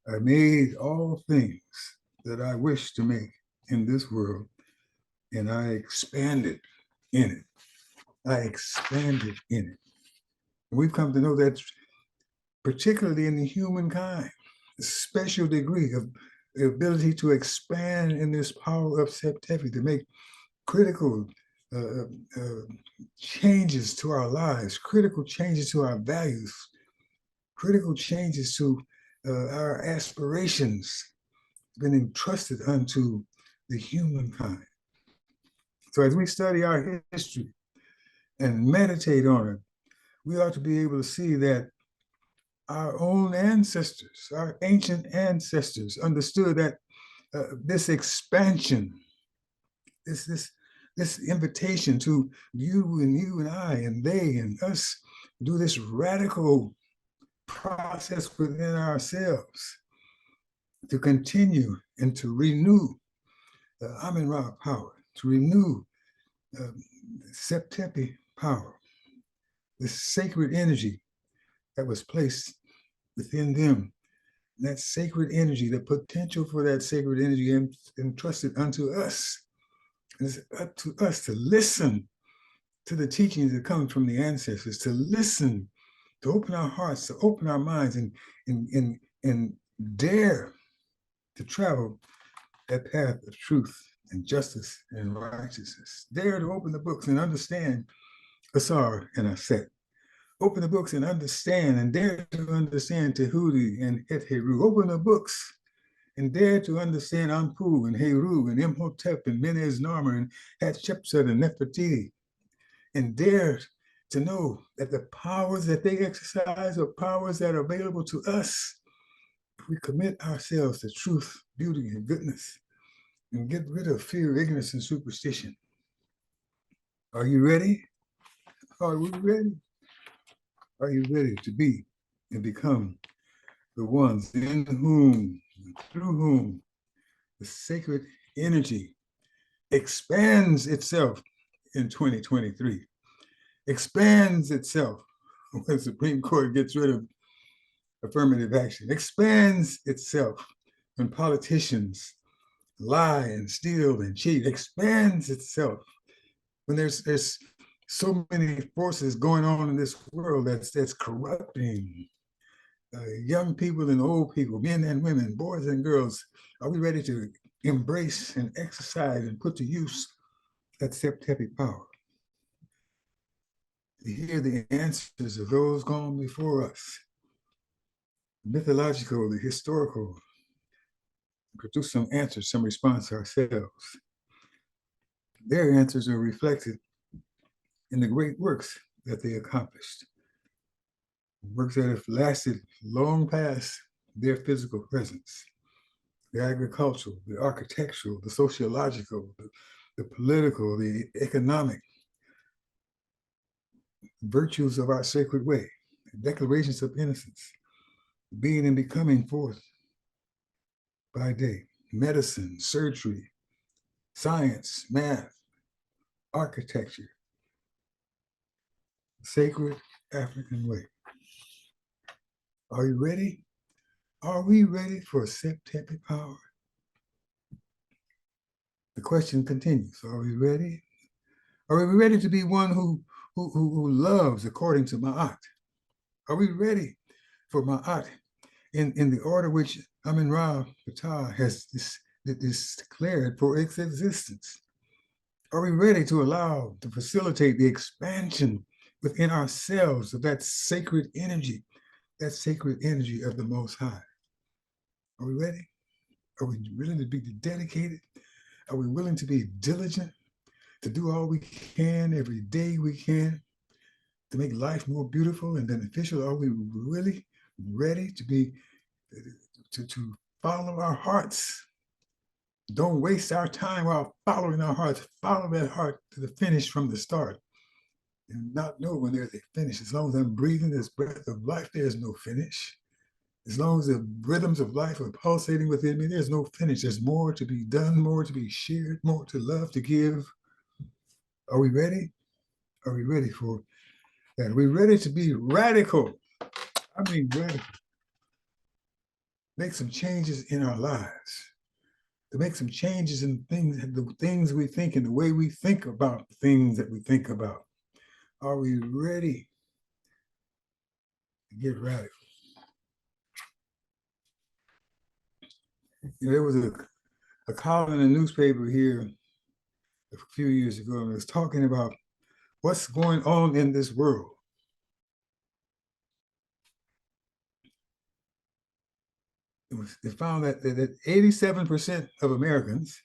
I made all things that I wish to make in this world, and I expanded in it. I expanded in it. And we've come to know that particularly in the humankind, a special degree of the ability to expand in this power of Septepi, to make critical changes to our lives, critical changes to our values, critical changes to our aspirations, been entrusted unto the humankind. So as we study our history and meditate on it, we ought to be able to see that our own ancestors, our ancient ancestors, understood that this expansion, this invitation to you and I and they and us do this radical process within ourselves to continue and to renew Amen Ra power, to renew Septepi power, this sacred energy that was placed within them. And that sacred energy, the potential for that sacred energy entrusted unto us. It's up to us to listen to the teachings that come from the ancestors, to listen, to open our hearts, to open our minds, and dare to travel that path of truth and justice and righteousness. Dare to open the books and understand Asar and Aset. Open the books and understand, and dare to understand Tehuti and Heru. Open the books and dare to understand Anpu and Heru and Imhotep and Menez Narmer and Hatshepsut and Nefertiti. And dare to know that the powers that they exercise are powers that are available to us if we commit ourselves to truth, beauty, and goodness, and get rid of fear, ignorance, and superstition. Are you ready? Are we ready? Are you ready to be and become the ones in whom, through whom, the sacred energy expands itself in 2023, expands itself when the Supreme Court gets rid of affirmative action, expands itself when politicians lie and steal and cheat, expands itself when there's so many forces going on in this world that's corrupting young people and old people, men and women, boys and girls. Are we ready to embrace and exercise and put to use that Septepi power? To hear the answers of those gone before us, the mythological, the historical, produce some answers, some response ourselves. Their answers are reflected in the great works that they accomplished, works that have lasted long past their physical presence. The agricultural, the architectural, the sociological, the political, the economic virtues of our sacred way, declarations of innocence, being and becoming forth by day, medicine, surgery, science, math, architecture, sacred African way. Are you ready? Are we ready for September power? The question continues. Are we ready? Are we ready to be one who loves according to Ma'at? Are we ready for Ma'at in the order which Amun-Ra Patah has declared for its existence? Are we ready to facilitate the expansion within ourselves of that sacred energy of the Most High? Are we ready? Are we willing to be dedicated? Are we willing to be diligent, to do all we can every day we can to make life more beautiful and beneficial? Are we really ready to follow our hearts? Don't waste our time while following our hearts. Follow that heart to the finish from the start and not know when there's a finish. As long as I'm breathing this breath of life, there's no finish. As long as the rhythms of life are pulsating within me, there's no finish. There's more to be done, more to be shared, more to love, to give. Are we ready? Are we ready for that? Are we ready to be radical? I mean, radical. Make some changes in our lives. To make some changes in the things we think and the way we think about the things that we think about. Are we ready to get radical? There was a column in a newspaper here a few years ago, and it was talking about what's going on in this world. They found that 87% of Americans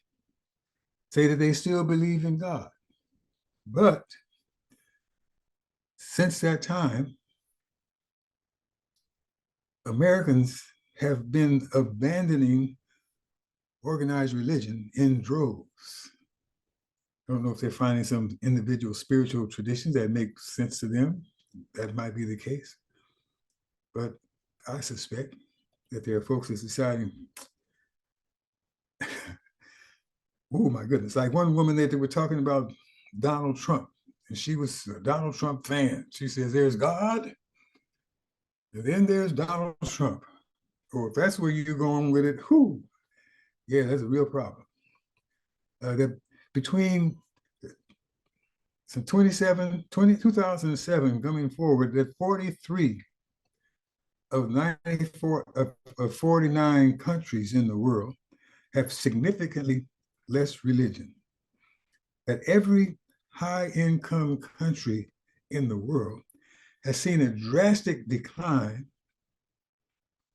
say that they still believe in God. But since that time, Americans have been abandoning organized religion in droves. I don't know if they're finding some individual spiritual traditions that make sense to them. That might be the case. But I suspect that there are folks that's deciding, oh my goodness, like one woman that they were talking about Donald Trump, and she was a Donald Trump fan. She says, there's God, and then there's Donald Trump. Or if that's where you're going with it, yeah, that's a real problem. That between 2007 coming forward, that 43 of 94 of 49 countries in the world have significantly less religion. That every high-income country in the world has seen a drastic decline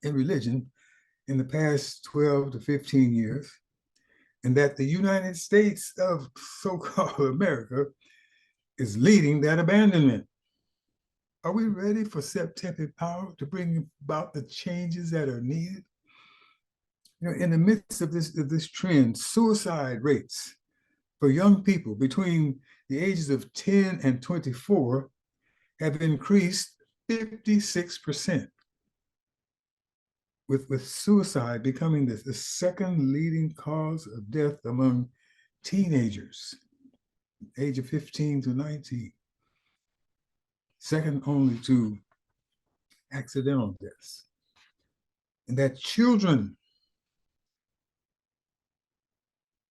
in religion in the past 12 to 15 years, and that the United States of so-called America is leading that abandonment. Are we ready for September power to bring about the changes that are needed? You know, in the midst of this trend, suicide rates for young people between the ages of 10 and 24 have increased 56%, with suicide becoming the second leading cause of death among teenagers, age of 15 to 19. Second only to accidental deaths. And that children,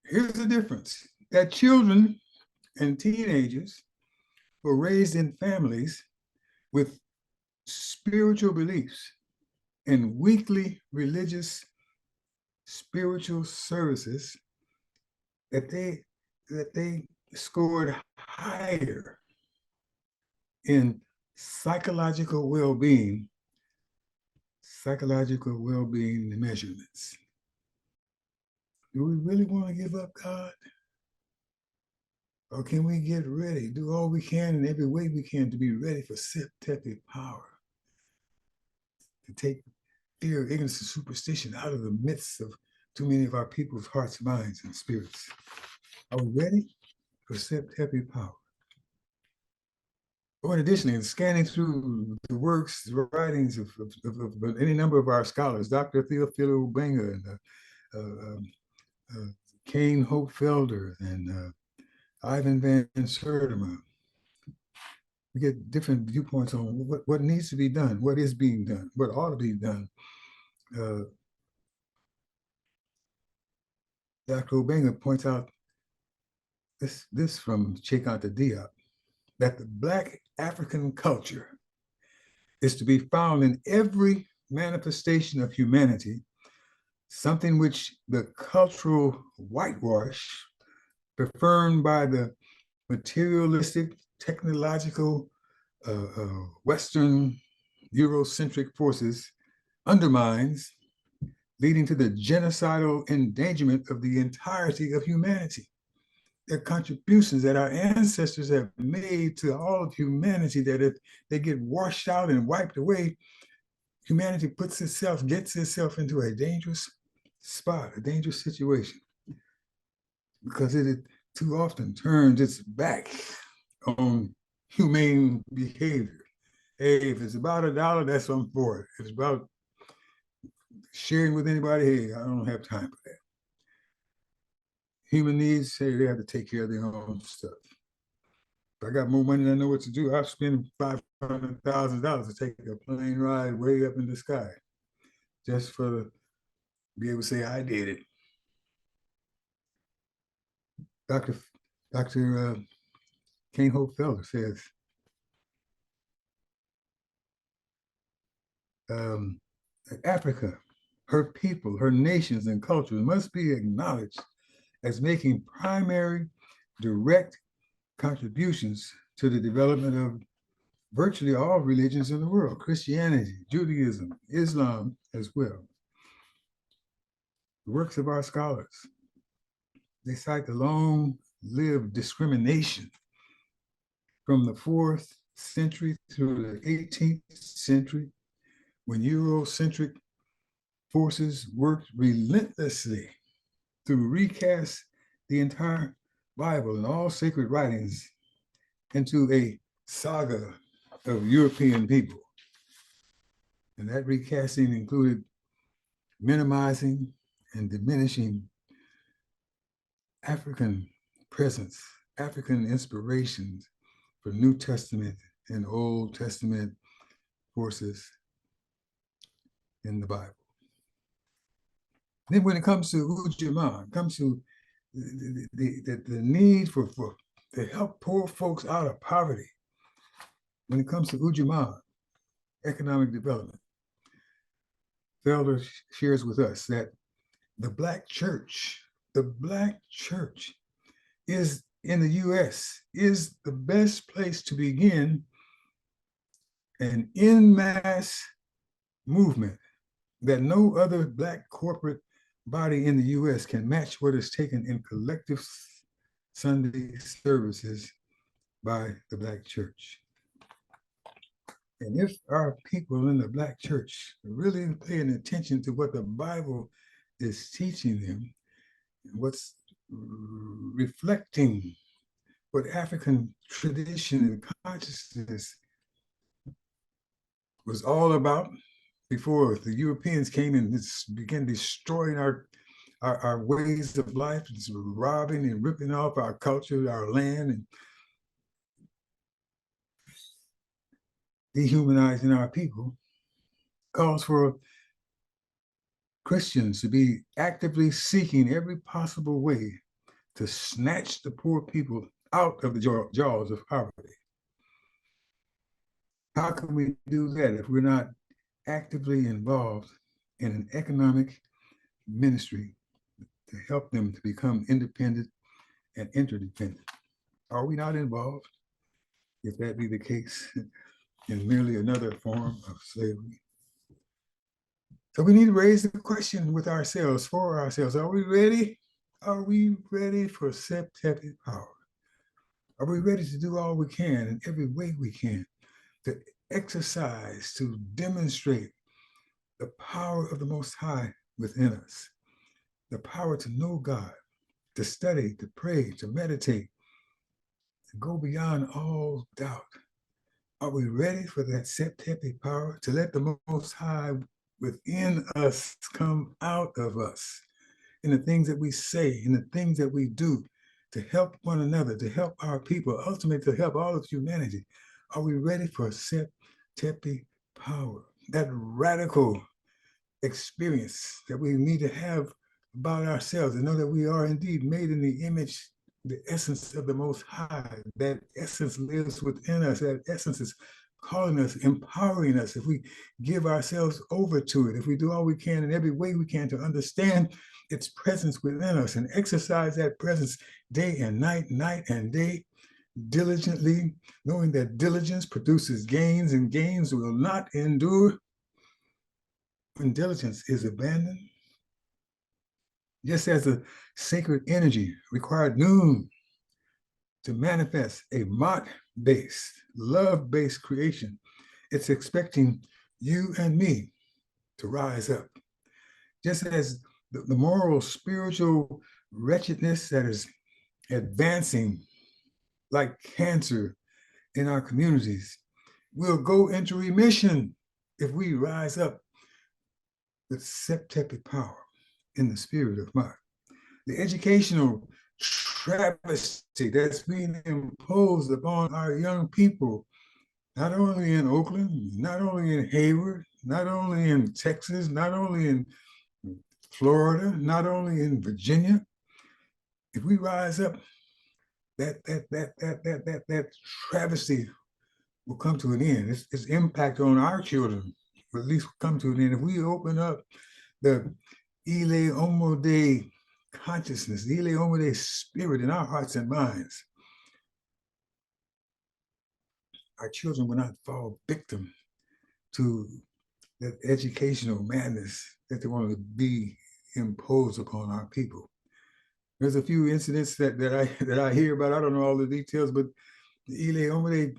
here's the difference, that children and teenagers were raised in families with spiritual beliefs and weekly religious spiritual services, that they scored higher in psychological well-being measurements. Do we really want to give up God? Or can we get ready, do all we can in every way we can to be ready for Septepi power, to take fear, ignorance, and superstition out of the midst of too many of our people's hearts, minds, and spirits? Are we ready for Septepi power? Or in addition, in scanning through the works, the writings of any number of our scholars, Dr. Theophilo Benga and Kane Hope Felder and Ivan Van Sertima, we get different viewpoints on what needs to be done, what is being done, what ought to be done. Dr. Obenga points out this from Cheikh Anta Diop, that the Black African culture is to be found in every manifestation of humanity, something which the cultural whitewash preferred by the materialistic, technological, Western Eurocentric forces undermines, leading to the genocidal endangerment of the entirety of humanity. The contributions that our ancestors have made to all of humanity, that if they get washed out and wiped away, humanity gets itself into a dangerous spot, a dangerous situation, because it too often turns its back on humane behavior. Hey, if it's about $1, that's what I'm for it. If it's about sharing with anybody, hey, I don't have time for that. Human needs, hey, they have to take care of their own stuff. If I got more money than I know what to do, I'll spend $500,000 to take a plane ride way up in the sky, just for be able to say I did it. Dr. Kane Hope Felder says, Africa, her people, her nations and cultures must be acknowledged as making primary, direct contributions to the development of virtually all religions in the world, Christianity, Judaism, Islam as well. The works of our scholars, they cite the long-lived discrimination from the 4th century through the 18th century, when Eurocentric forces worked relentlessly to recast the entire Bible and all sacred writings into a saga of European people. And that recasting included minimizing and diminishing African presence, African inspirations for New Testament and Old Testament forces in the Bible. Then when it comes to Ujamaa, it comes to the need to help poor folks out of poverty. When it comes to Ujamaa, economic development, Felder shares with us that the Black church is in the US is the best place to begin an en masse movement that no other Black corporate body in the US can match what is taken in collective Sunday services by the Black church. And if our people in the Black church are really paying attention to what the Bible is teaching them, what's reflecting what African tradition and consciousness was all about before the Europeans came and began destroying our ways of life, just robbing and ripping off our culture, our land, and dehumanizing our people, calls for Christians to be actively seeking every possible way to snatch the poor people out of the jaws of poverty. How can we do that if we're not actively involved in an economic ministry to help them to become independent and interdependent? Are we not involved, if that be the case, in merely another form of slavery? So we need to raise the question with ourselves, for ourselves. Are we ready? Are we ready for Septepi power? Are we ready to do all we can in every way we can to exercise, to demonstrate the power of the Most High within us, the power to know God, to study, to pray, to meditate, to go beyond all doubt? Are we ready for that Septepi power to let the Most High within us come out of us in the things that we say, in the things that we do, to help one another, to help our people, ultimately to help all of humanity? Are we ready for Septepi power, that radical experience that we need to have about ourselves and know that we are indeed made in the image, the essence of the Most High? That essence lives within us. That essence is calling us, empowering us. If we give ourselves over to it, if we do all we can in every way we can to understand its presence within us and exercise that presence day and night, night and day, diligently, knowing that diligence produces gains and gains will not endure. When diligence is abandoned, just as the sacred energy required noon to manifest a Ma'at-based, love-based creation, it's expecting you and me to rise up. Just as the moral, spiritual wretchedness that is advancing like cancer in our communities will go into remission if we rise up with Septepi power in the spirit of Ma'at. The educational travesty that's being imposed upon our young people, not only in Oakland, not only in Hayward, not only in Texas, not only in Florida, not only in Virginia. If we rise up, that travesty will come to an end. Its impact on our children will at least come to an end. If we open up the Ile Omode consciousness, the Ile Omode spirit in our hearts and minds, our children will not fall victim to that educational madness that they want to be imposed upon our people. There's a few incidents that I hear about. I don't know all the details, but the Ile Omode,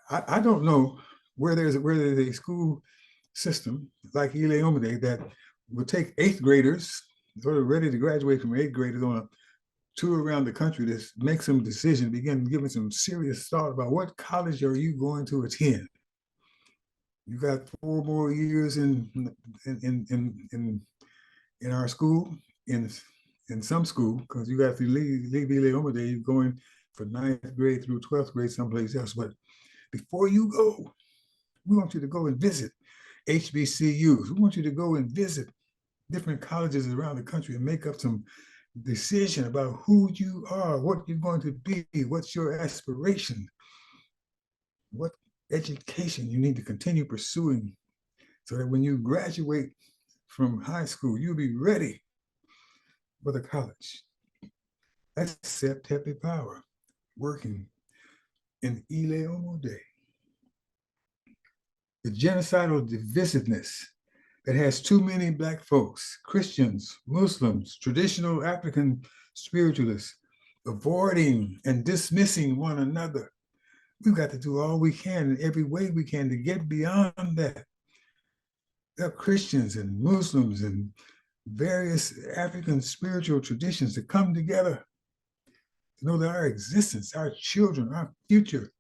I don't know where there's a school system like Ile Omode that will take 8th graders who are ready to graduate from 8th graders on a tour around the country to make some decision, begin giving some serious thought about what college are you going to attend. You got 4 more years in our school, in some school, because you got to leave Ile Omode, you're going from 9th grade through 12th grade someplace else. But before you go, we want you to go and visit HBCUs. We want you to go and visit different colleges around the country and make up some decision about who you are, what you're going to be, what's your aspiration, what education you need to continue pursuing so that when you graduate from high school, you'll be ready for the college. That's Septepi power working in Ile Omode. The genocidal divisiveness that has too many Black folks, Christians, Muslims, traditional African spiritualists, avoiding and dismissing one another. We've got to do all we can in every way we can to get beyond that. There are Christians and Muslims and various African spiritual traditions to come together to know that our existence, our children, our future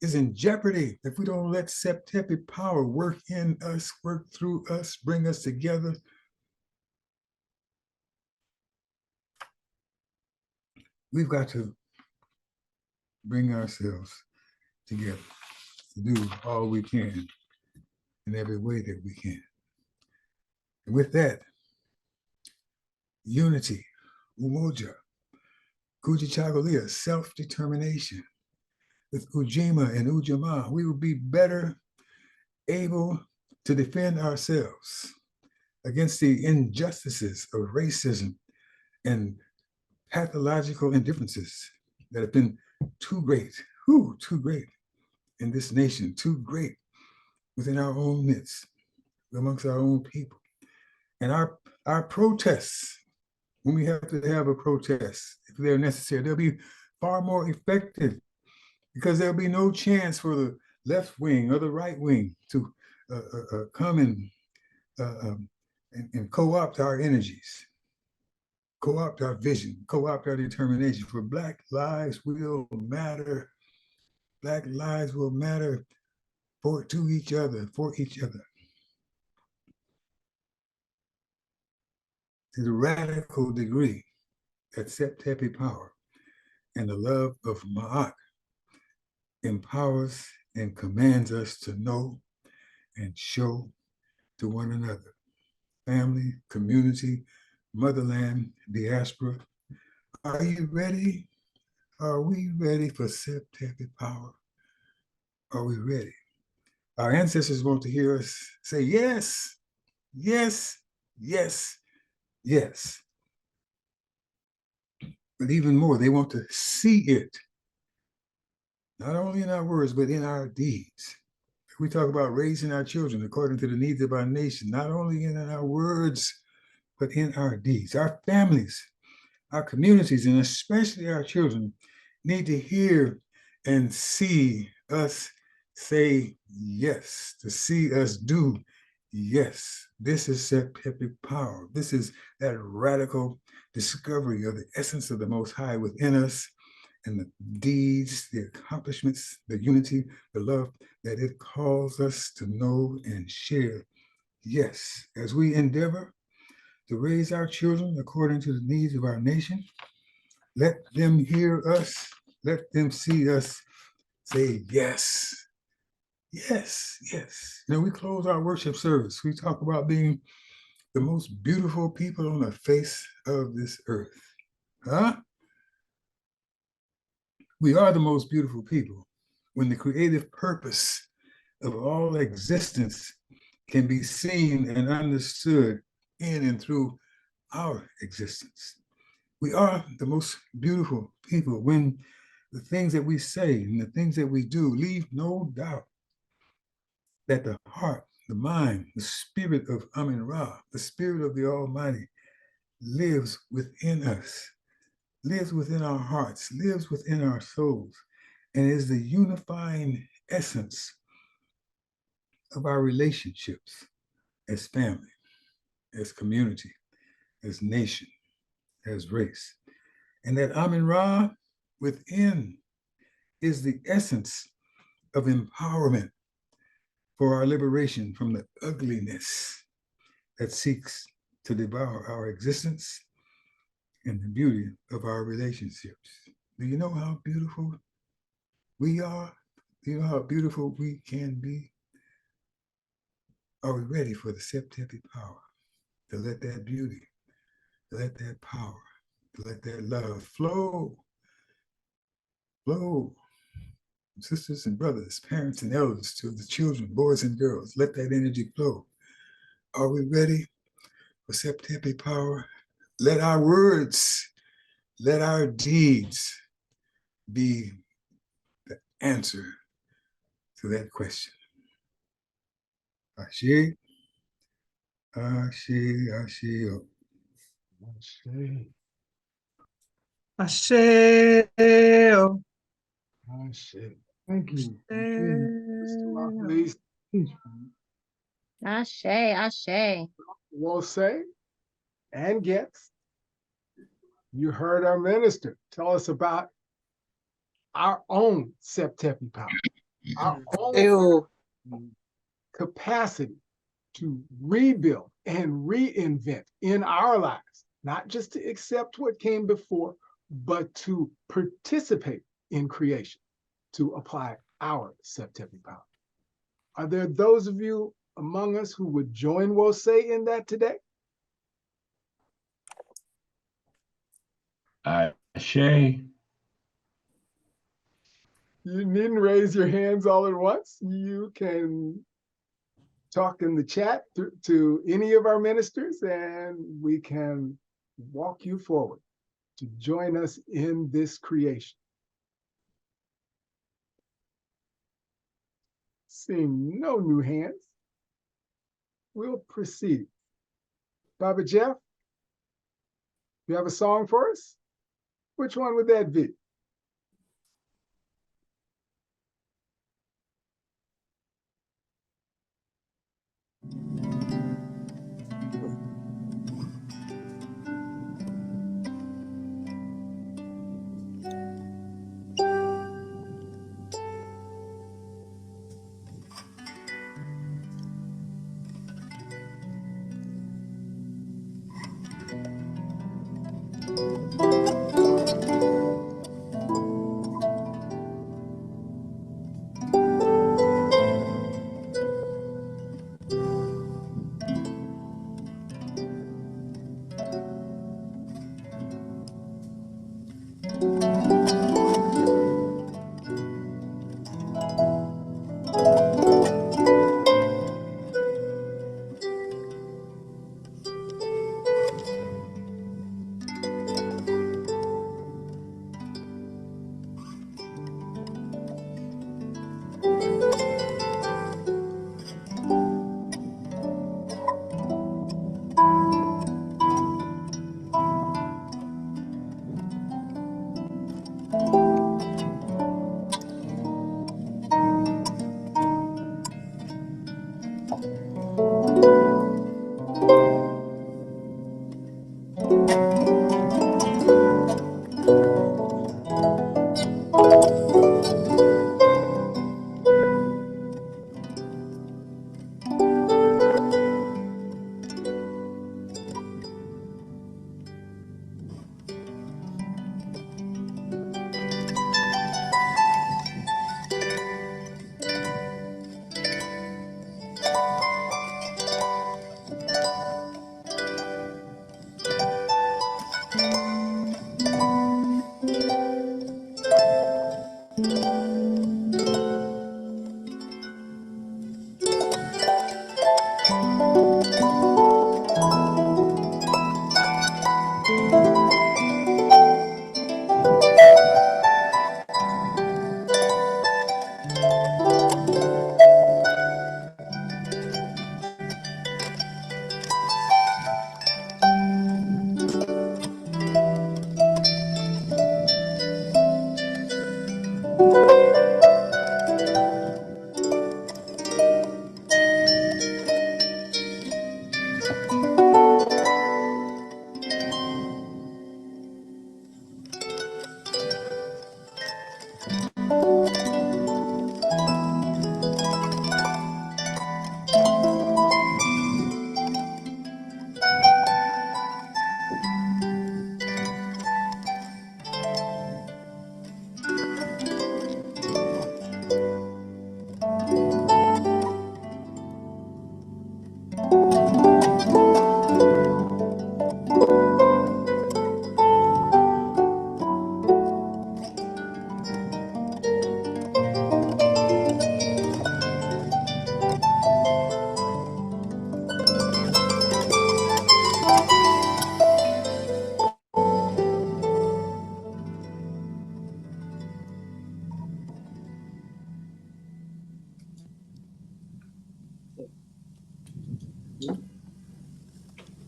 is in jeopardy if we don't let Septepi power work in us, work through us, bring us together. We've got to bring ourselves together to do all we can in every way that we can. And with that, unity, umoja, kujichagulia, self-determination. With Ujima and Ujamaa, we will be better able to defend ourselves against the injustices of racism and pathological indifferences that have been too great in this nation, too great within our own midst. amongst our own people. And our protests, when we have to have a protest, if they're necessary, they'll be far more effective because there'll be no chance for the left wing or the right wing to come and co-opt our energies, co-opt our vision, co-opt our determination. For Black lives will matter. Black lives will matter for each other. To the radical degree that Septepi power and the love of Ma'at empowers and commands us to know and show to one another. Family, community, motherland, diaspora. Are you ready? Are we ready for Septepi power? Are we ready? Our ancestors want to hear us say yes, yes, yes, yes. But even more, they want to see it, not only in our words, but in our deeds. We talk about raising our children according to the needs of our nation, not only in our words, but in our deeds. Our families, our communities, and especially our children need to hear and see us say yes, to see us do yes. This is Septepi power. This is that radical discovery of the essence of the Most High within us, and the deeds, the accomplishments, the unity, the love that it calls us to know and share. Yes, as we endeavor to raise our children according to the needs of our nation, let them hear us, let them see us say yes, yes, yes. You know, we close our worship service. We talk about being the most beautiful people on the face of this earth. Huh? We are the most beautiful people when the creative purpose of all existence can be seen and understood in and through our existence. We are the most beautiful people when the things that we say and the things that we do leave no doubt that the heart, the mind, the spirit of Amin-Ra, the spirit of the Almighty, lives within us, lives within our hearts, lives within our souls, and is the unifying essence of our relationships as family, as community, as nation, as race. And that Amin-Ra within is the essence of empowerment for our liberation from the ugliness that seeks to devour our existence and the beauty of our relationships. Do you know how beautiful we are? Do you know how beautiful we can be? Are we ready for the Septepi power to let that beauty, to let that power, to let that love flow, flow? Sisters and brothers, parents and elders, to the children, boys and girls, let that energy flow. Are we ready for Septepi power? Let our words, let our deeds be the answer to that question. Ashe, Ashe, Ashe. Ashe. Ashe. Ashe. Thank you. Please. Ashe, Ashe. Will say and gets. You heard our minister tell us about our own Septepi power, our own capacity to rebuild and reinvent in our lives, not just to accept what came before, but to participate in creation, to apply our Septepi power. Are there those of you among us who would join Wose in that today? Ashe. You needn't raise your hands all at once. You can talk in the chat to any of our ministers, and we can walk you forward to join us in this creation. Seeing no new hands, we'll proceed. Baba Jeff, you have a song for us? Which one would that be?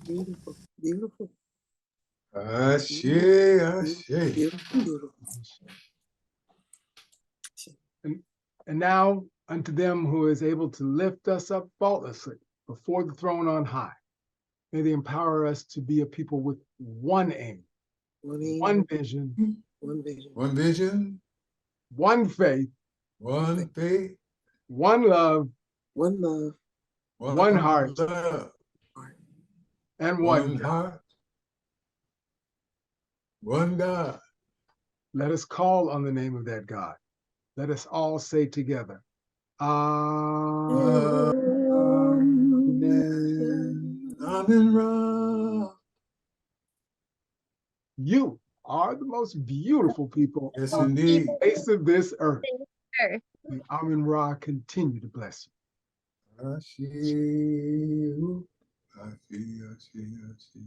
Beautiful, beautiful. Ashe, ashe. Beautiful, beautiful. And now unto them who is able to lift us up faultlessly before the throne on high. May they empower us to be a people with one aim, one vision, One vision. One vision, one faith, one faith, one love, One love. one heart, love, and one one God. heart, one God. Let us call on the name of that God. Let us all say together, Amen. Amen. Ra. You are the most beautiful people Yes, on the indeed. face of this earth. Earth. May Amen Ra continue to bless you. Ashe, ashe, ashe, ashe.